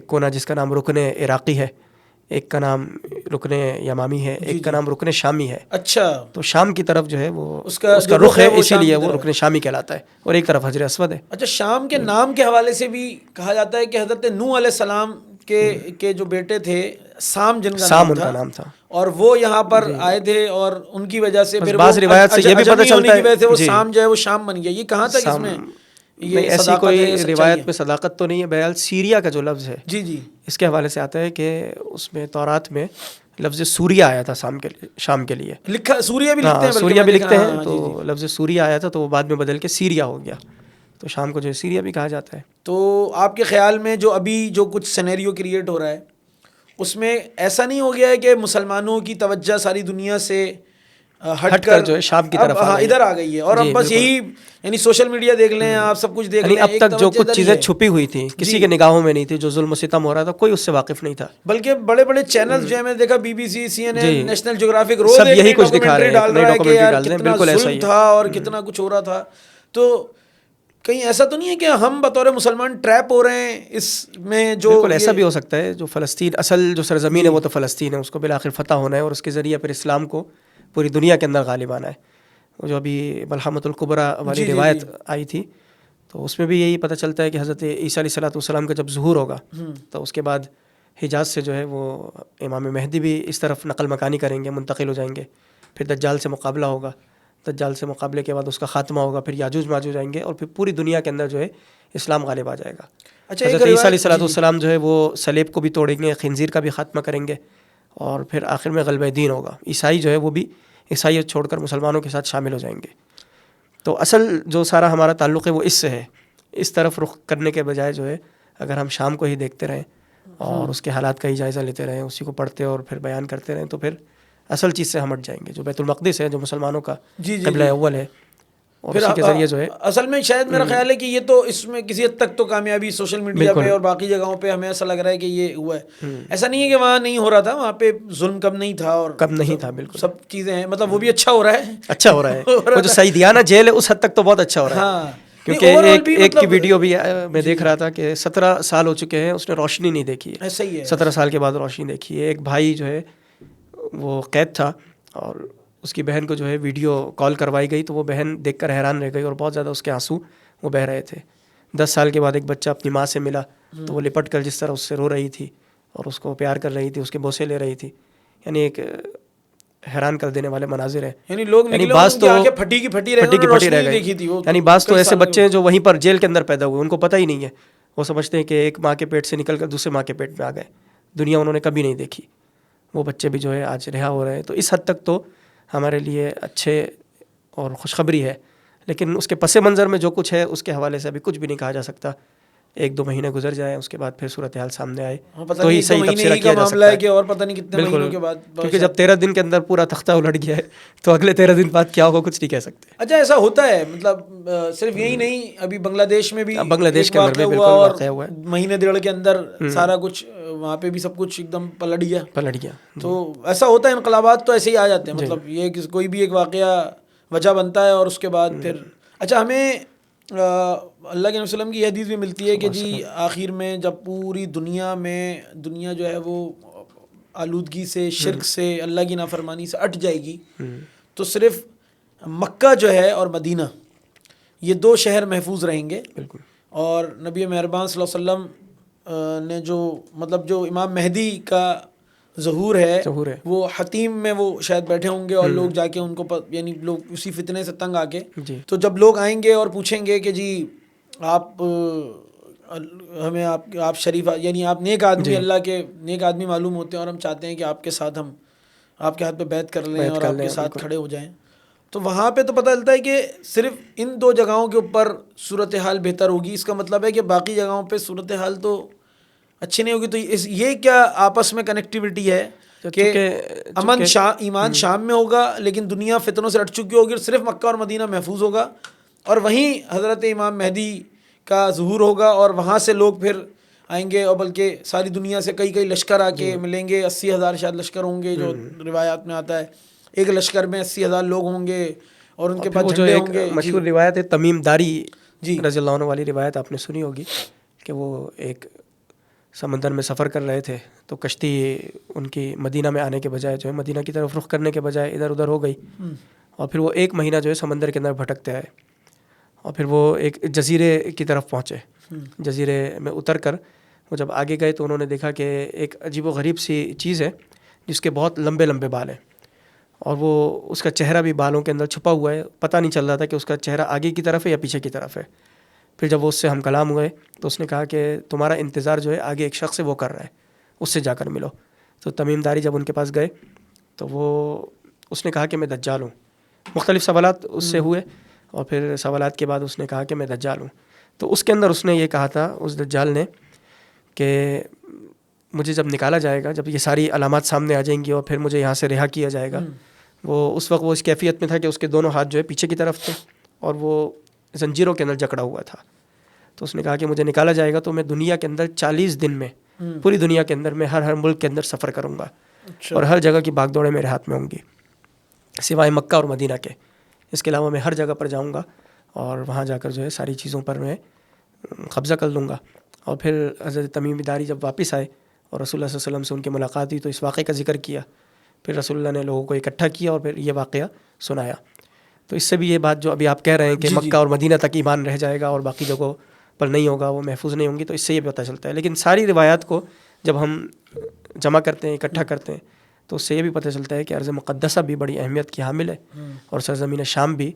کونا جس کا نام رکن عراقی ہے، ایک کا نام رکن یمامی ہے، ایک کا نام رکن شامی ہے. اچھا، تو شام کی طرف جو ہے وہ اس کا رخ ہے، اسی لیے وہ رکن شامی کہلاتا ہے، اور ایک طرف حجر اسود ہے. اچھا، شام کے نام کے حوالے سے بھی کہا جاتا ہے کہ حضرت نوح علیہ السلام کے جو بیٹے تھے سام، جن کا نام تھا، اور وہ یہاں پر آئے تھے، اور ان کی وجہ سے پھر بعض روایت سے یہ بھی پتہ چلتا ہے وہ سام جو ہے وہ شام بن گیا. یہ کہاں تک اس میں ایسی کوئی روایت میں صداقت تو نہیں ہے. بہرحال سیریا کا جو لفظ ہے اس کے حوالے سے آتا ہے کہ اس میں تورات میں لفظ سوریا آیا تھا شام کے لیے لکھا. سوریا بھی لکھتے ہیں تو لفظ سوریا آیا تھا، تو وہ بعد میں بدل کے سیریا ہو گیا. تو شام کو جو ہے سیریا بھی کہا جاتا ہے. تو آپ کے خیال میں جو ابھی جو کچھ سینیریو کریٹ ہو رہا ہے اس میں ایسا نہیں ہو گیا ہے کہ مسلمانوں کی توجہ ساری دنیا سے ہٹ کر جو ہے شام کی طرف ادھر آ گئی ہے، اور اب بس یہی یعنی سوشل میڈیا دیکھ لیں آپ، سب کچھ دیکھ لیں. اب تک جو کچھ چیزیں چھپی ہوئی تھیں کسی کے نگاہوں میں نہیں تھی، جو ظلم و ستم ہو رہا تھا کوئی اس سے واقف نہیں تھا، بلکہ بڑے بڑے چینلز جو میں نے دیکھا BBC CNN نیشنل جیوگرافک روز سب یہی کچھ دکھا رہے ہیں کہ یار کتنا ظلم تھا اور کتنا کچھ ہو رہا تھا. تو کہیں ایسا تو نہیں ہے کہ ہم بطور مسلمان ٹریپ ہو رہے ہیں اس میں؟ جو بالکل ایسا بھی ہو سکتا ہے. جو فلسطین اصل جو سرزمین ہے وہ تو فلسطین ہے، اس کو بالآخر فتح ہونا ہے، اور اس کے ذریعے پھر اسلام کو پوری دنیا کے اندر غالب آنا ہے. جو ابھی ملحمۃ الکبریٰ والی روایت آئی تھی تو اس میں بھی یہی پتہ چلتا ہے کہ حضرت عیسیٰ علیہ السلام کا جب ظہور ہوگا تو اس کے بعد حجاز سے جو ہے وہ امام مہدی بھی اس طرف نقل مکانی کریں گے، منتقل ہو جائیں گے. پھر دجال سے مقابلہ ہوگا دجال سے مقابلے کے بعد اس کا خاتمہ ہوگا، پھر یاجوج ماجوج آئیں گے اور پھر پوری دنیا کے اندر جو ہے اسلام غالب آ جائے گا. اچھا، حضرت عیسیٰ علیہ السلام جو ہے وہ صلیب کو بھی توڑیں گے، خنزیر کا بھی خاتمہ کریں گے، اور پھر آخر میں غلبہ دین ہوگا. عیسائی جو ہے وہ بھی عیسائیت چھوڑ کر مسلمانوں کے ساتھ شامل ہو جائیں گے. تو اصل جو سارا ہمارا تعلق ہے وہ اس سے ہے. اس طرف رخ کرنے کے بجائے جو ہے اگر ہم شام کو ہی دیکھتے رہیں اور اس کے حالات کا ہی جائزہ لیتے رہیں، اسی کو پڑھتے اور پھر بیان کرتے رہیں، تو پھر اصل چیز سے ہم ہٹ جائیں گے. جو بیت المقدس ہے، جو مسلمانوں کا قبلہ اول ہے، اور اسی کے ذریعے جو ہے اصل میں شاید میرا خیال ہے کہ یہ تو اس میں کسی حد تک تو کامیابی سوشل میڈیا پہ اور باقی جگہوں پہ ہمیں ایسا لگ رہا ہے کہ یہ ہوا ہے. ایسا نہیں ہے کہ وہاں نہیں ہو رہا تھا، وہاں پہ ظلم کم نہیں تھا اور کم نہیں تھا. بالکل سب چیزیں ہیں، مطلب وہ بھی اچھا ہو رہا ہے، اچھا ہو رہا ہے. وہ جو سیدیانہ جیل ہے اس حد تک تو بہت اچھا ہو رہا ہے. کیونکہ ایک کی ویڈیو بھی میں دیکھ رہا تھا کہ 17 سال ہو چکے ہیں، اس نے روشنی نہیں دیکھی ہے. صحیح ہے، 17 سال کے بعد روشنی دیکھی ہے. ایک بھائی جو ہے وہ قید تھا اور اس کی بہن کو جو ہے ویڈیو کال کروائی گئی، تو وہ بہن دیکھ کر حیران رہ گئی اور بہت زیادہ اس کے آنسو وہ بہہ رہے تھے. 10 سال کے بعد ایک بچہ اپنی ماں سے ملا تو وہ لپٹ کر جس طرح اس سے رو رہی تھی اور اس کو پیار کر رہی تھی، اس کے بوسے لے رہی تھی. یعنی ایک حیران کر دینے والے مناظر ہیں. یعنی لوگ بعض تو پھٹی کی پھٹی رہ گئی. یعنی بعض تو ایسے بچے ہیں جو وہیں پر جیل کے اندر پیدا ہوئے، ان کو پتہ ہی نہیں ہے. وہ سمجھتے ہیں کہ ایک ماں کے پیٹ سے نکل کر دوسرے ماں کے پیٹ میں آ گئے، دنیا انہوں نے کبھی نہیں دیکھی. وہ بچے بھی جو ہے آج رہا ہو رہے ہیں. تو اس حد تک تو ہمارے لیے اچھے اور خوشخبری ہے. لیکن اس کے پس منظر میں جو کچھ ہے اس کے حوالے سے ابھی کچھ بھی نہیں کہا جا سکتا. 1-2 مہینے گزر جائیں، اس کے بعد پھر صورتحال سامنے آئے تو ہی صحیح تبصرہ کیا جا سکتا ہے. اور پتہ نہیں کتنے مہینوں کے بعد، کیونکہ جب 13 دن کے اندر پورا تختہ الٹ گیا ہے تو اگلے 13 دن بعد کیا ہوگا کچھ نہیں کہہ سکتے. اچھا، ایسا ہوتا ہے مطلب صرف یہی نہیں، ابھی بنگلہ دیش میں بھی بنگلہ دیش کے اندر بالکل واقعہ ہوا ہے. مہینے ڈیڑھ کے اندر سارا کچھ وہاں پہ بھی سب کچھ ایک دم پلٹ گیا. تو ایسا ہوتا ہے، انقلابات تو ایسے ہی آ جاتے ہیں. مطلب یہ کہ کوئی بھی ایک واقعہ وجہ بنتا ہے اور اس کے بعد پھر اچھا ہمیں اللہ کے نبی وسلم کی حدیث بھی ملتی ہے کہ جی آخر میں جب پوری دنیا جو ہے وہ آلودگی سے، شرک سے، اللہ کی نافرمانی سے اٹ جائے گی، تو صرف مکہ جو ہے اور مدینہ، یہ 2 شہر محفوظ رہیں گے. اور نبی مہربان صلی اللہ علیہ وسلم نے جو امام مہدی کا ظہور ہے وہ حتیم میں وہ شاید بیٹھے ہوں گے اور لوگ جا کے ان کو یعنی لوگ اسی فتنے سے تنگ آ کے، تو جب لوگ آئیں گے اور پوچھیں گے کہ جی آپ ہمیں آپ شریف، یعنی آپ نیک آدمی، اللہ کے نیک آدمی معلوم ہوتے ہیں اور ہم چاہتے ہیں کہ آپ کے ساتھ ہم آپ کے ہاتھ پہ بیعت کر لیں اور آپ کے ساتھ کھڑے ہو جائیں، تو وہاں پہ تو پتہ چلتا ہے کہ صرف ان 2 جگہوں کے اوپر صورتحال بہتر ہوگی. اس کا مطلب ہے کہ باقی جگہوں پہ صورتحال تو اچھی نہیں ہوگی. تو یہ کیا آپس میں کنیکٹیوٹی ہے کہ امن ایمان شام میں ہوگا لیکن دنیا فتنوں سے اٹ چکی ہوگی اور صرف مکہ اور مدینہ محفوظ ہوگا، اور وہیں حضرت امام مہدی کا ظہور ہوگا اور وہاں سے لوگ پھر آئیں گے، اور بلکہ ساری دنیا سے کئی لشکر آ کے ملیں گے. 80,000 شاید لشکر ہوں گے جو روایات میں آتا ہے. ایک لشکر میں 80,000 لوگ ہوں گے اور ان کے پاس جھنڈے ہوں گے. مشہور روایت ہے تمیم داری رضی اللہ عنہ والی روایت، آپ نے سنی ہوگی کہ وہ ایک سمندر میں سفر کر رہے تھے تو کشتی ان کی مدینہ میں آنے کے بجائے جو ہے مدینہ کی طرف رخ کرنے کے بجائے ادھر ادھر ہو گئی، اور پھر وہ 1 مہینہ جو ہے سمندر کے اندر بھٹکتے آئے، اور پھر وہ ایک جزیرے کی طرف پہنچے. جزیرے میں اتر کر وہ جب آگے گئے تو انہوں نے دیکھا کہ ایک عجیب و غریب سی چیز ہے جس کے بہت لمبے لمبے بال ہیں، اور وہ اس کا چہرہ بھی بالوں کے اندر چھپا ہوا ہے. پتہ نہیں چل رہا تھا کہ اس کا چہرہ آگے کی طرف ہے یا پیچھے کی طرف ہے. پھر جب وہ اس سے ہم کلام ہوئے تو اس نے کہا کہ تمہارا انتظار جو ہے آگے ایک شخص ہے وہ کر رہا ہے، اس سے جا کر ملو. تو تمیم داری جب ان کے پاس گئے تو اس نے کہا کہ میں دجال ہوں. مختلف سوالات اس سے ہوئے اور پھر سوالات کے بعد اس نے کہا کہ میں دجال ہوں. تو اس کے اندر اس نے یہ کہا تھا اس دجال نے کہ مجھے جب نکالا جائے گا، جب یہ ساری علامات سامنے آ جائیں گی اور پھر مجھے یہاں سے رہا کیا جائے گا، وہ اس وقت وہ اس کیفیت میں تھا کہ اس کے دونوں ہاتھ جو ہے پیچھے کی طرف تھے اور وہ زنجیروں کے اندر جکڑا ہوا تھا. تو اس نے کہا کہ مجھے نکالا جائے گا تو میں دنیا کے اندر 40 دن میں پوری دنیا کے اندر میں ہر ملک کے اندر سفر کروں گا، اور ہر جگہ کی بھاگ دوڑیں میرے ہاتھ میں ہوں گی سوائے مکہ اور مدینہ کے. اس کے علاوہ میں ہر جگہ پر جاؤں گا اور وہاں جا کر جو ہے ساری چیزوں پر میں قبضہ کر لوں گا. اور پھر حضرت تمیم داری جب واپس آئے اور رسول اللہ صلی اللہ علیہ وسلم سے ان کی ملاقات ہوئی تو اس واقعے کا ذکر کیا. پھر رسول اللہ نے لوگوں کو اکٹھا کیا اور پھر یہ واقعہ سنایا. تو اس سے بھی یہ بات جو ابھی آپ کہہ رہے ہیں کہ مکہ اور مدینہ تک ایمان رہ جائے گا اور باقی جگہوں پر نہیں ہوگا، وہ محفوظ نہیں ہوں گی، تو اس سے یہ بھی پتہ چلتا ہے. لیکن ساری روایات کو جب ہم جمع کرتے ہیں، اکٹھا کرتے ہیں، تو اس سے یہ بھی پتہ چلتا ہے کہ ارض مقدسہ بھی بڑی اہمیت کی حامل ہے، اور سرزمین شام بھی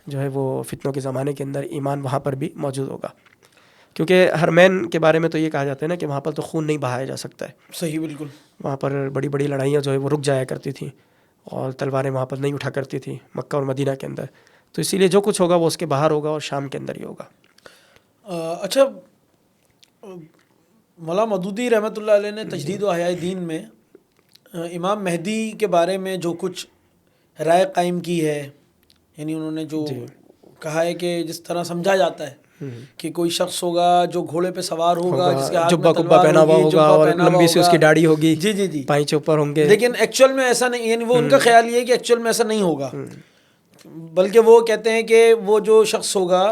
جو ہے وہ فتنوں کے زمانے کے اندر ایمان وہاں پر بھی موجود ہوگا، کیونکہ حرمین کے بارے میں تو یہ کہا جاتا ہے نا کہ وہاں پر تو خون نہیں بہایا جا سکتا ہے. صحیح، بالکل. وہاں پر بڑی بڑی لڑائیاں جو ہے وہ رک جایا کرتی تھیں، اور تلواریں وہاں پر نہیں اٹھا کرتی تھیں مکہ اور مدینہ کے اندر. تو اسی لیے جو کچھ ہوگا وہ اس کے باہر ہوگا اور شام کے اندر ہی ہوگا. اچھا، مولانا مودودی رحمۃ اللہ علیہ نے تجدید و احیاء دین میں امام مہدی کے بارے میں جو کچھ رائے قائم کی ہے، یعنی انہوں نے جو کہا ہے کہ جس طرح سمجھا جاتا ہے کہ کوئی شخص ہوگا جو گھوڑے پہ سوار ہوگا، جس کے ہاتھ میں جبہ پہنا ہوا ہوگا اور لمبی سی اس کی داڑھی ہوگی، جی پائیں اوپر ہوں گے. لیکن ایکچوئل میں ایسا نہیں، یعنی وہ ان کا خیال یہ ہے کہ ایکچوئل میں ایسا نہیں ہوگا، بلکہ وہ کہتے ہیں کہ وہ جو شخص ہوگا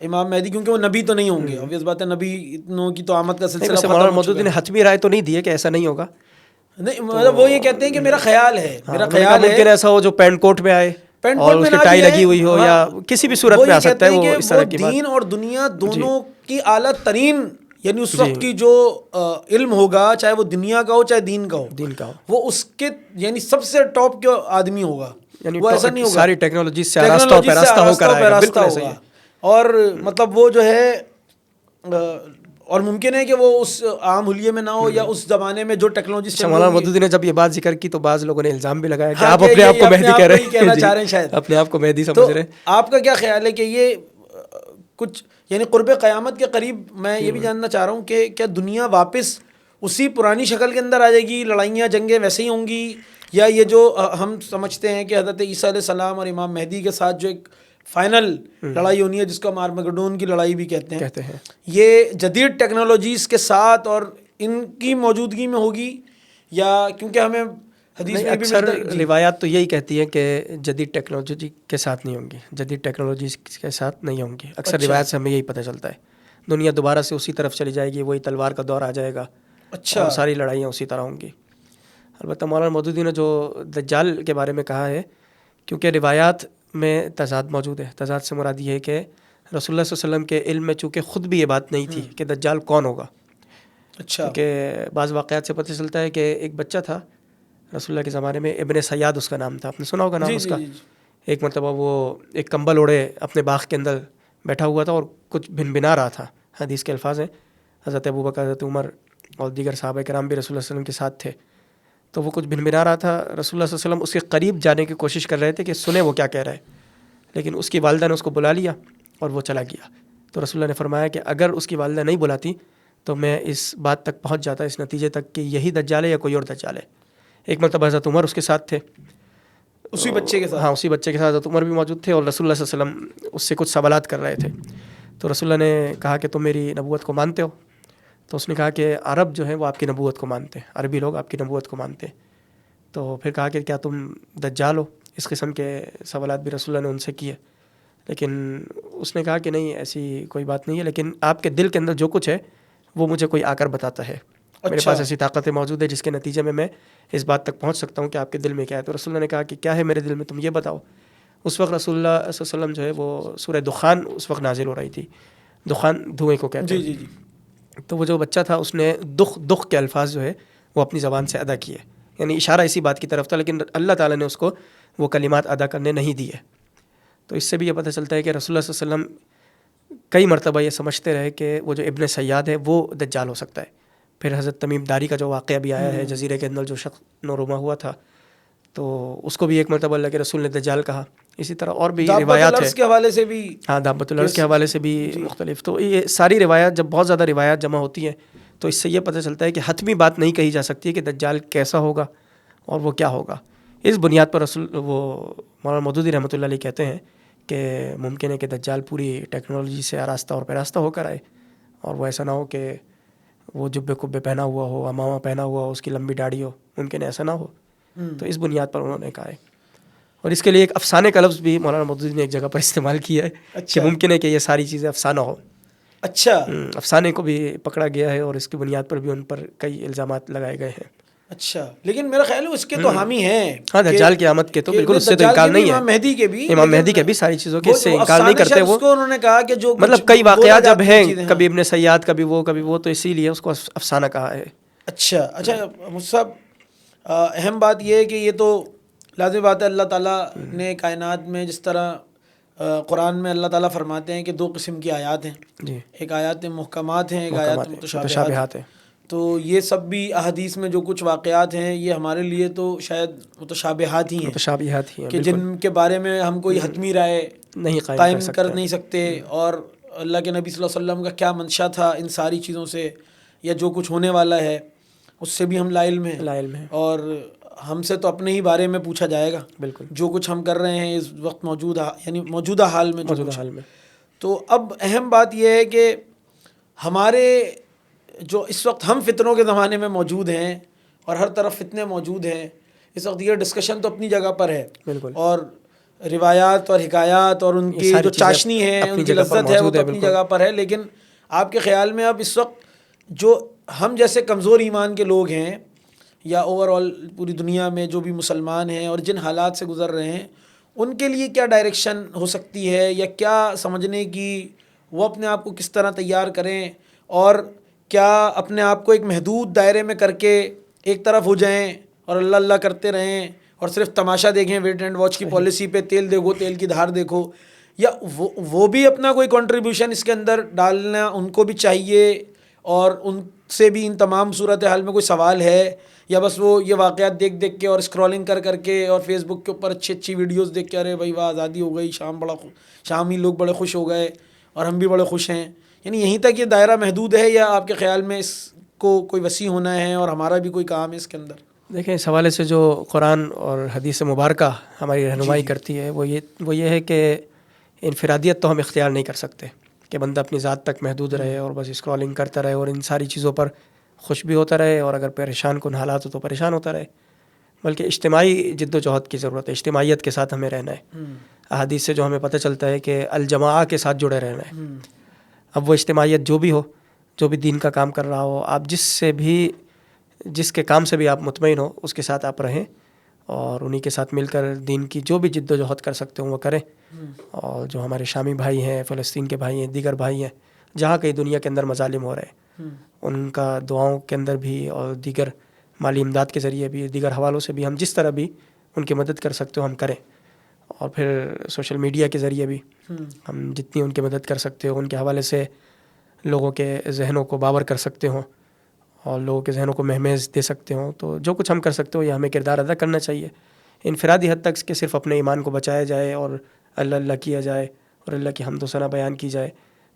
امام مہدی، کیونکہ وہ نبی تو نہیں ہوں گے، obvious بات ہے، نبی اتنوں کی تو آمد کا سلسلہ ختم ہو چکا ہے. مودودی نے حتمی رائے تو نہیں دی ہے کہ ایسا نہیں ہوگا، نہیں، مطلب وہ یہ کہتے ہیں کہ میرا خیال ہے، میرا خیال ہے ممکن ایسا ہو جو پینٹ کوٹ میں آئے اور اس کی ٹائی لگی ہوئی ہو، یا کسی بھی صورت میں آ سکتا ہے. وہ اس طرح کی بات، دین اور دنیا دونوں کی اعلیٰ ترین، یعنی اس وقت کی جو علم ہوگا، چاہے وہ دنیا کا ہو چاہے دین کا ہو، وہ اس کے یعنی سب سے ٹاپ کے آدمی ہوگا. وہ ایسا نہیں ہوگا ساری ٹیکنالوجی سے آراستہ ہو کر آئے گا. بالکل صحیح ہے. اور مطلب وہ جو ہے، اور ممکن ہے کہ وہ اس عام حلیے میں نہ ہو، یا اس زمانے میں جو ٹیکنالوجی. مولانا مودودی نے جب یہ بات ذکر کی تو بعض لوگوں نے الزام بھی لگایا کہ آپ اپنے آپ کو مہدی کہہ رہے ہیں، کہنا چاہ رہے ہیں شاید، اپنے آپ کو مہدی سمجھ رہے ہیں. آپ کا کیا خیال ہے کہ یہ کچھ یعنی قرب قیامت کے قریب، میں یہ بھی جاننا چاہ رہا ہوں کہ کیا دنیا واپس اسی پرانی شکل کے اندر آ جائے گی، لڑائیاں جنگیں ویسے ہی ہوں گی، یا یہ جو ہم سمجھتے ہیں کہ حضرت عیسیٰ علیہ السلام اور امام مہدی کے ساتھ جو ایک فائنل لڑائی ہونی ہے، جس کو ہم آرمگڈون کی لڑائی بھی کہتے ہیں، یہ جدید ٹیکنالوجیز کے ساتھ اور ان کی موجودگی میں ہوگی، یا کیونکہ ہمیں حدیث میں بھی اکثر روایات تو یہی کہتی ہیں کہ جدید ٹیکنالوجی کے ساتھ نہیں ہوں گی، جدید ٹیکنالوجیز کے ساتھ نہیں ہوں گی. اکثر روایات سے ہمیں یہی پتہ چلتا ہے. دنیا دوبارہ سے اسی طرف چلی جائے گی، وہی تلوار کا دور آ جائے گا. اچھا، ساری لڑائیاں اسی طرح ہوں گی. البتہ مولانا مودودی نے جو دجال کے بارے میں کہا ہے، کیونکہ روایات میں تضاد موجود ہے. تضاد سے مراد یہ ہے کہ رسول اللہ صلی اللہ علیہ وسلم کے علم میں چونکہ خود بھی یہ بات نہیں تھی کہ دجال کون ہوگا. اچھا، کہ بعض واقعات سے پتہ چلتا ہے کہ ایک بچہ تھا رسول اللہ کے زمانے میں، ابن سیاد اس کا نام تھا، آپ نے سنا ہوگا نام اس کا. ایک مرتبہ وہ ایک کمبل اوڑے اپنے باغ کے اندر بیٹھا ہوا تھا اور کچھ بھنبھنا رہا تھا. حدیث کے الفاظ ہیں، حضرت ابوبکر، حضرت عمر اور دیگر صحابہ کرام بھی رسول اللہ صلی اللہ علیہ وسلم کے ساتھ تھے. تو وہ کچھ بھنبھنا رہا تھا، رسول اللہ صلی اللہ علیہ وسلم اس کے قریب جانے کی کوشش کر رہے تھے کہ سنیں وہ کیا کہہ رہا ہے، لیکن اس کی والدہ نے اس کو بلا لیا اور وہ چلا گیا. تو رسول اللہ نے فرمایا کہ اگر اس کی والدہ نہیں بلاتی تو میں اس بات تک پہنچ جاتا، اس نتیجے تک کہ یہی دجال ہے یا کوئی اور دجال ہے. ایک مرتبہ حضرت عمر اس کے ساتھ تھے، اسی بچے کے ساتھ. ہاں، اسی بچے کے ساتھ حضرت عمر بھی موجود تھے، اور رسول اللہ صلی اللہ علیہ وسلم اس سے کچھ سوالات کر رہے تھے. تو رسول اللہ نے کہا کہ تم میری نبوت کو مانتے ہو؟ تو اس نے کہا کہ عرب جو ہیں وہ آپ کی نبوت کو مانتے ہیں، عربی لوگ آپ کی نبوت کو مانتے ہیں. تو پھر کہا کہ کیا تم دجال ہو؟ اس قسم کے سوالات بھی رسول اللہ نے ان سے کیے، لیکن اس نے کہا کہ نہیں، ایسی کوئی بات نہیں ہے، لیکن آپ کے دل کے اندر جو کچھ ہے وہ مجھے کوئی آ کر بتاتا ہے. میرے پاس ایسی طاقتیں موجود ہے جس کے نتیجے میں اس بات تک پہنچ سکتا ہوں کہ آپ کے دل میں کیا ہے. تو رسول اللہ نے کہا کہ کیا ہے میرے دل میں، تم یہ بتاؤ. اس وقت رسول اللہ صلی اللہ علیہ وسلم جو ہے وہ سورہ دخان اس وقت نازل ہو رہی تھی. دخان دھوئیں کو کہتے ہیں. جی. تو وہ جو بچہ تھا اس نے دخ کے الفاظ جو ہے وہ اپنی زبان سے ادا کیے، یعنی اشارہ اسی بات کی طرف تھا، لیکن اللہ تعالیٰ نے اس کو وہ کلمات ادا کرنے نہیں دیے. تو اس سے بھی یہ پتہ چلتا ہے کہ رسول اللہ صلی اللہ علیہ وسلم کئی مرتبہ یہ سمجھتے رہے کہ وہ جو ابن سیاد ہے وہ دجال ہو سکتا ہے. پھر حضرت تمیم داری کا جو واقعہ بھی آیا ہے، جزیرے کے اندر جو شخص نورما ہوا تھا، تو اس کو بھی ایک مرتبہ اللہ کے رسول نے دجال کہا. اسی طرح اور بھی روایات ہیں کے حوالے سے بھی، ہاں، دابۃ الارض کے حوالے سے بھی مختلف. تو یہ ساری روایات، جب بہت زیادہ روایات جمع ہوتی ہیں تو اس سے یہ پتہ چلتا ہے کہ حتمی بات نہیں کہی جا سکتی کہ دجال کیسا ہوگا اور وہ کیا ہوگا. اس بنیاد پر وہ مولانا مودودی رحمۃ اللہ علیہ کہتے ہیں کہ ممکن ہے کہ دجال پوری ٹیکنالوجی سے آراستہ اور پیراستہ ہو کر آئے، اور وہ ایسا نہ ہو کہ وہ جبے کبے پہنا ہوا ہو، امامہ پہنا ہوا ہو، اس کی لمبی داڑھی ہو. ممکن ہے ایسا نہ ہو. تو اس بنیاد پر انہوں نے کہا ہے. اور اس کے لیے ایک افسانے کا لفظ بھی مولانا مودودی نے ایک جگہ پر استعمال کیا ہے کہ ممکن ہے کہ یہ ساری چیزیں افسانہ ہو. اچھا، افسانے کو بھی پکڑا گیا ہے اور اس کی بنیاد پر بھی ان پر کئی الزامات لگائے گئے ہیں. اچھا، لیکن میرا خیال ہے اس کے تو حامی ہیں. ہاں، دجال کی آمد کے تو بالکل اس سے تو انکار نہیں ہے. امام مہدی کے بھی ساری چیزوں کے اس سے انکار نہیں کرتے. وہ انہوں نے کہا کہ جو مطلب کئی واقعات جب ہیں، کبھی ابن سیاد، کبھی وہ، تو اسی لیے اس کو افسانہ کہا ہے. اچھا مصعب، اہم بات یہ ہے کہ یہ تو لازمی بات ہے، اللہ تعالیٰ نے کائنات میں جس طرح قرآن میں اللہ تعالیٰ فرماتے ہیں کہ 2 قسم کی آیات ہیں جی، ایک آیات محکمات ہیں، ایک آیات متشابہات ہیں. تو یہ سب بھی احادیث میں جو کچھ واقعات ہیں یہ ہمارے لیے تو شاید متشابہات ہی ہیں کہ جن کے بارے میں ہم کوئی حتمی رائے نہیں قائم کر نہیں سکتے، اور اللہ کے نبی صلی اللہ علیہ وسلم کا کیا منشا تھا ان ساری چیزوں سے یا جو کچھ ہونے والا ہے اس سے بھی ہم لا علم ہیں، اور ہم سے تو اپنے ہی بارے میں پوچھا جائے گا. بالکل جو کچھ ہم کر رہے ہیں اس وقت موجودہ حال میں تو اب اہم بات یہ ہے کہ ہمارے جو اس وقت ہم فتنوں کے زمانے میں موجود ہیں اور ہر طرف فتنے موجود ہیں، اس وقت یہ ڈسکشن تو اپنی جگہ پر ہے، اور روایات اور حکایات اور ان کی جو چاشنی ہے، ان کی لذت ہے، وہ تو اپنی جگہ پر ہے. لیکن آپ کے خیال میں اب اس وقت جو ہم جیسے کمزور ایمان کے لوگ ہیں یا اوور آل پوری دنیا میں جو بھی مسلمان ہیں اور جن حالات سے گزر رہے ہیں، ان کے لیے کیا ڈائریکشن ہو سکتی ہے یا کیا سمجھنے کی، وہ اپنے آپ کو کس طرح تیار کریں، اور کیا اپنے آپ کو ایک محدود دائرے میں کر کے ایک طرف ہو جائیں اور اللہ اللہ کرتے رہیں اور صرف تماشا دیکھیں، ویٹ اینڈ واچ کی پالیسی پہ تیل دیکھو، تیل کی دھار دیکھو، یا وہ بھی اپنا کوئی کنٹریبیوشن اس کے اندر ڈالنا ان کو بھی چاہیے، اور ان سے بھی ان تمام صورتحال میں کوئی سوال ہے، یا بس وہ یہ واقعات دیکھ دیکھ کے اور اسکرولنگ کر کے اور فیس بک کے اوپر اچھی ویڈیوز دیکھ کے ارے بھائی واہ آزادی ہو گئی، شام ہی لوگ بڑے خوش ہو گئے اور ہم بھی بڑے خوش ہیں، یعنی یہیں تک یہ دائرہ محدود ہے، یا آپ کے خیال میں اس کو کوئی وسیع ہونا ہے اور ہمارا بھی کوئی کام ہے اس کے اندر؟ دیکھیں، اس حوالے سے جو قرآن اور حدیث مبارکہ ہماری رہنمائی کرتی ہے وہ یہ ہے کہ انفرادیت تو ہم اختیار نہیں کر سکتے کہ بندہ اپنی ذات تک محدود رہے اور بس اسکرولنگ کرتا رہے اور ان ساری چیزوں پر خوش بھی ہوتا رہے، اور اگر پریشان کن حالات ہو تو پریشان ہوتا رہے، بلکہ اجتماعی جد و جہد کی ضرورت ہے، اجتماعیت کے ساتھ ہمیں رہنا ہے. احادیث سے جو ہمیں پتہ چلتا ہے کہ الجماع کے ساتھ جڑے رہنا ہے. اب وہ اجتماعیت جو بھی ہو، جو بھی دین کا کام کر رہا ہو، آپ جس کے کام سے بھی آپ مطمئن ہو اس کے ساتھ آپ رہیں، اور انہی کے ساتھ مل کر دین کی جو بھی جد و جہد کر سکتے ہوں وہ کریں. اور جو ہمارے شامی بھائی ہیں، فلسطین کے بھائی ہیں، دیگر بھائی ہیں، جہاں کئی دنیا کے اندر مظالم ہو رہے ہیں، ان کا دعاؤں کے اندر بھی اور دیگر مالی امداد کے ذریعے بھی، دیگر حوالوں سے بھی ہم جس طرح بھی ان کی مدد کر سکتے ہو ہم کریں. اور پھر سوشل میڈیا کے ذریعے بھی ہم جتنی ان کی مدد کر سکتے ہو، ان کے حوالے سے لوگوں کے ذہنوں کو باور کر سکتے ہوں اور لوگوں کے ذہنوں کو مہمیز دے سکتے ہوں، تو جو کچھ ہم کر سکتے ہو یہ ہمیں کردار ادا کرنا چاہیے. انفرادی حد تک کہ صرف اپنے ایمان کو بچایا جائے اور اللہ اللہ کیا جائے اور اللہ کی حمد و ثنا بیان کی جائے،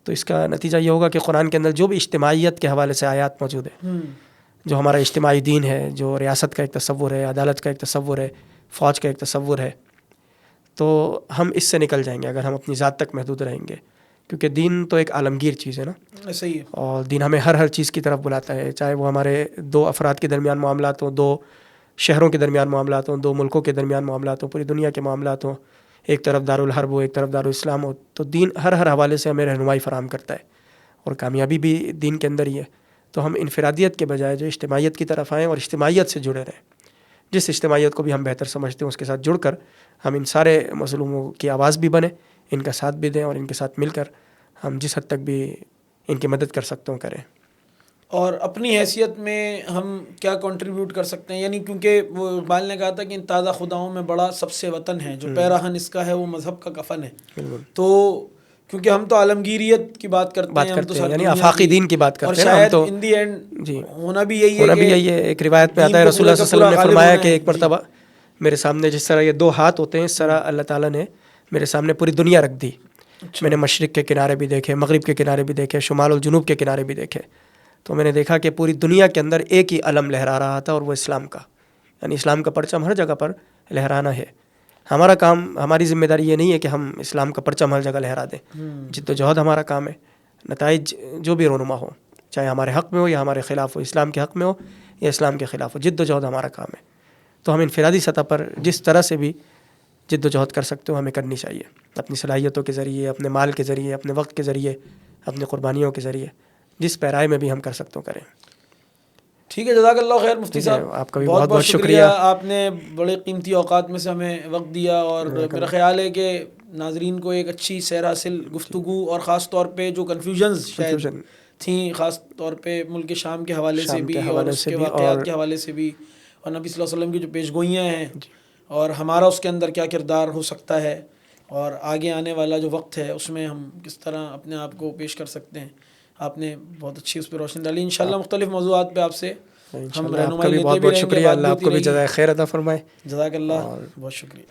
تو اس کا نتیجہ یہ ہوگا کہ قرآن کے اندر جو بھی اجتماعیت کے حوالے سے آیات موجود ہیں، جو ہمارا اجتماعی دین ہے، جو ریاست کا ایک تصور ہے، عدالت کا ایک تصور ہے، فوج کا ایک تصور ہے، تو ہم اس سے نکل جائیں گے اگر ہم اپنی ذات تک محدود رہیں گے. کیونکہ دین تو ایک عالمگیر چیز ہے نا، صحیح ہے، اور دین ہمیں ہر چیز کی طرف بلاتا ہے، چاہے وہ ہمارے 2 افراد کے درمیان معاملات ہوں، 2 شہروں کے درمیان معاملات ہوں، 2 ملکوں کے درمیان معاملات ہوں، پوری دنیا کے معاملات ہوں، ایک طرف دارالحرب ہو، ایک طرف دارالاسلام ہو، تو دین ہر حوالے سے ہمیں رہنمائی فراہم کرتا ہے، اور کامیابی بھی دین کے اندر ہی ہے. تو ہم انفرادیت کے بجائے جو اجتماعیت کی طرف آئیں اور اجتماعیت سے جڑے رہیں. جس اجتماعیت کو بھی ہم بہتر سمجھتے ہیں اس کے ساتھ جڑ کر ہم ان سارے مظلوموں کی آواز بھی بنیں، ان کا ساتھ بھی دیں، اور ان کے ساتھ مل کر ہم جس حد تک بھی ان کی مدد کر سکتے ہوں کریں. اور اپنی حیثیت میں ہم کیا کنٹریبیوٹ کر سکتے ہیں، یعنی کیونکہ وہ اقبال نے کہا تھا کہ ان تازہ خداؤں میں بڑا سب سے وطن ہے، جو پیراہن اس کا ہے وہ مذہب کا کفن ہے. تو کیونکہ ہم تو عالمگیریت کی بات کرتے ہیں، ہم تو یعنی آفاقی دین کی بات کرتے ہیں، اور شاید ان دی اینڈ ہونا بھی یہی ہے. ایک روایت میں آتا ہے رسول اللہ صلی اللہ علیہ وسلم نے فرمایا کہ ایک مرتبہ میرے سامنے جس طرح یہ 2 ہاتھ ہوتے ہیں، اس طرح اللہ تعالیٰ نے میرے سامنے پوری دنیا رکھ دی. میں نے مشرق کے کنارے بھی دیکھے، مغرب کے کنارے بھی دیکھے، شمال اور جنوب کے کنارے بھی دیکھے، تو میں نے دیکھا کہ پوری دنیا کے اندر ایک ہی علم لہرا رہا تھا، اور وہ اسلام کا، یعنی اسلام کا پرچم ہر جگہ پر لہرانا ہے. ہمارا کام، ہماری ذمہ داری یہ نہیں ہے کہ ہم اسلام کا پرچم ہر جگہ لہرا دیں. جد و جہد ہمارا کام ہے، نتائج جو بھی رونما ہو، چاہے ہمارے حق میں ہو یا ہمارے خلاف ہو، اسلام کے حق میں ہو یا اسلام کے خلاف ہو، جد و جہد ہمارا کام ہے. تو ہم انفرادی سطح پر جس طرح سے بھی جد و جہد کر سکتے ہو ہمیں کرنی چاہیے، اپنی صلاحیتوں کے ذریعے، اپنے مال کے ذریعے، اپنے وقت کے ذریعے، اپنی قربانیوں کے ذریعے، جس پیرائے میں بھی ہم کر سکتے ہو کریں. ٹھیک ہے، جزاک اللہ خیر مفتی صاحب، آپ کا بھی بہت بہت شکریہ. آپ نے بڑے قیمتی اوقات میں سے ہمیں وقت دیا، اور میرا خیال ہے کہ ناظرین کو ایک اچھی سیر حاصل گفتگو، اور خاص طور پہ جو کنفیوژنز شاید تھیں، خاص طور پہ ملک شام کے حوالے سے بھی اور اس کے واقعات کے حوالے سے بھی، اور نبی صلی اللہ علیہ وسلم کی جو پیش گوئیاں ہیں اور ہمارا اس کے اندر کیا کردار ہو سکتا ہے اور آگے آنے والا جو وقت ہے اس میں ہم کس طرح اپنے آپ کو پیش کر سکتے ہیں. آپ نے بہت اچھی اس پہ روشنی ڈالی. انشاءاللہ مختلف موضوعات پہ آپ سے ہم رہنمائی لیتے بھی بہت رہیں گے. شکریہ. اللہ آپ کو بھی جزائے خیر عطا فرمائے. جزاک اللہ. بہت شکریہ.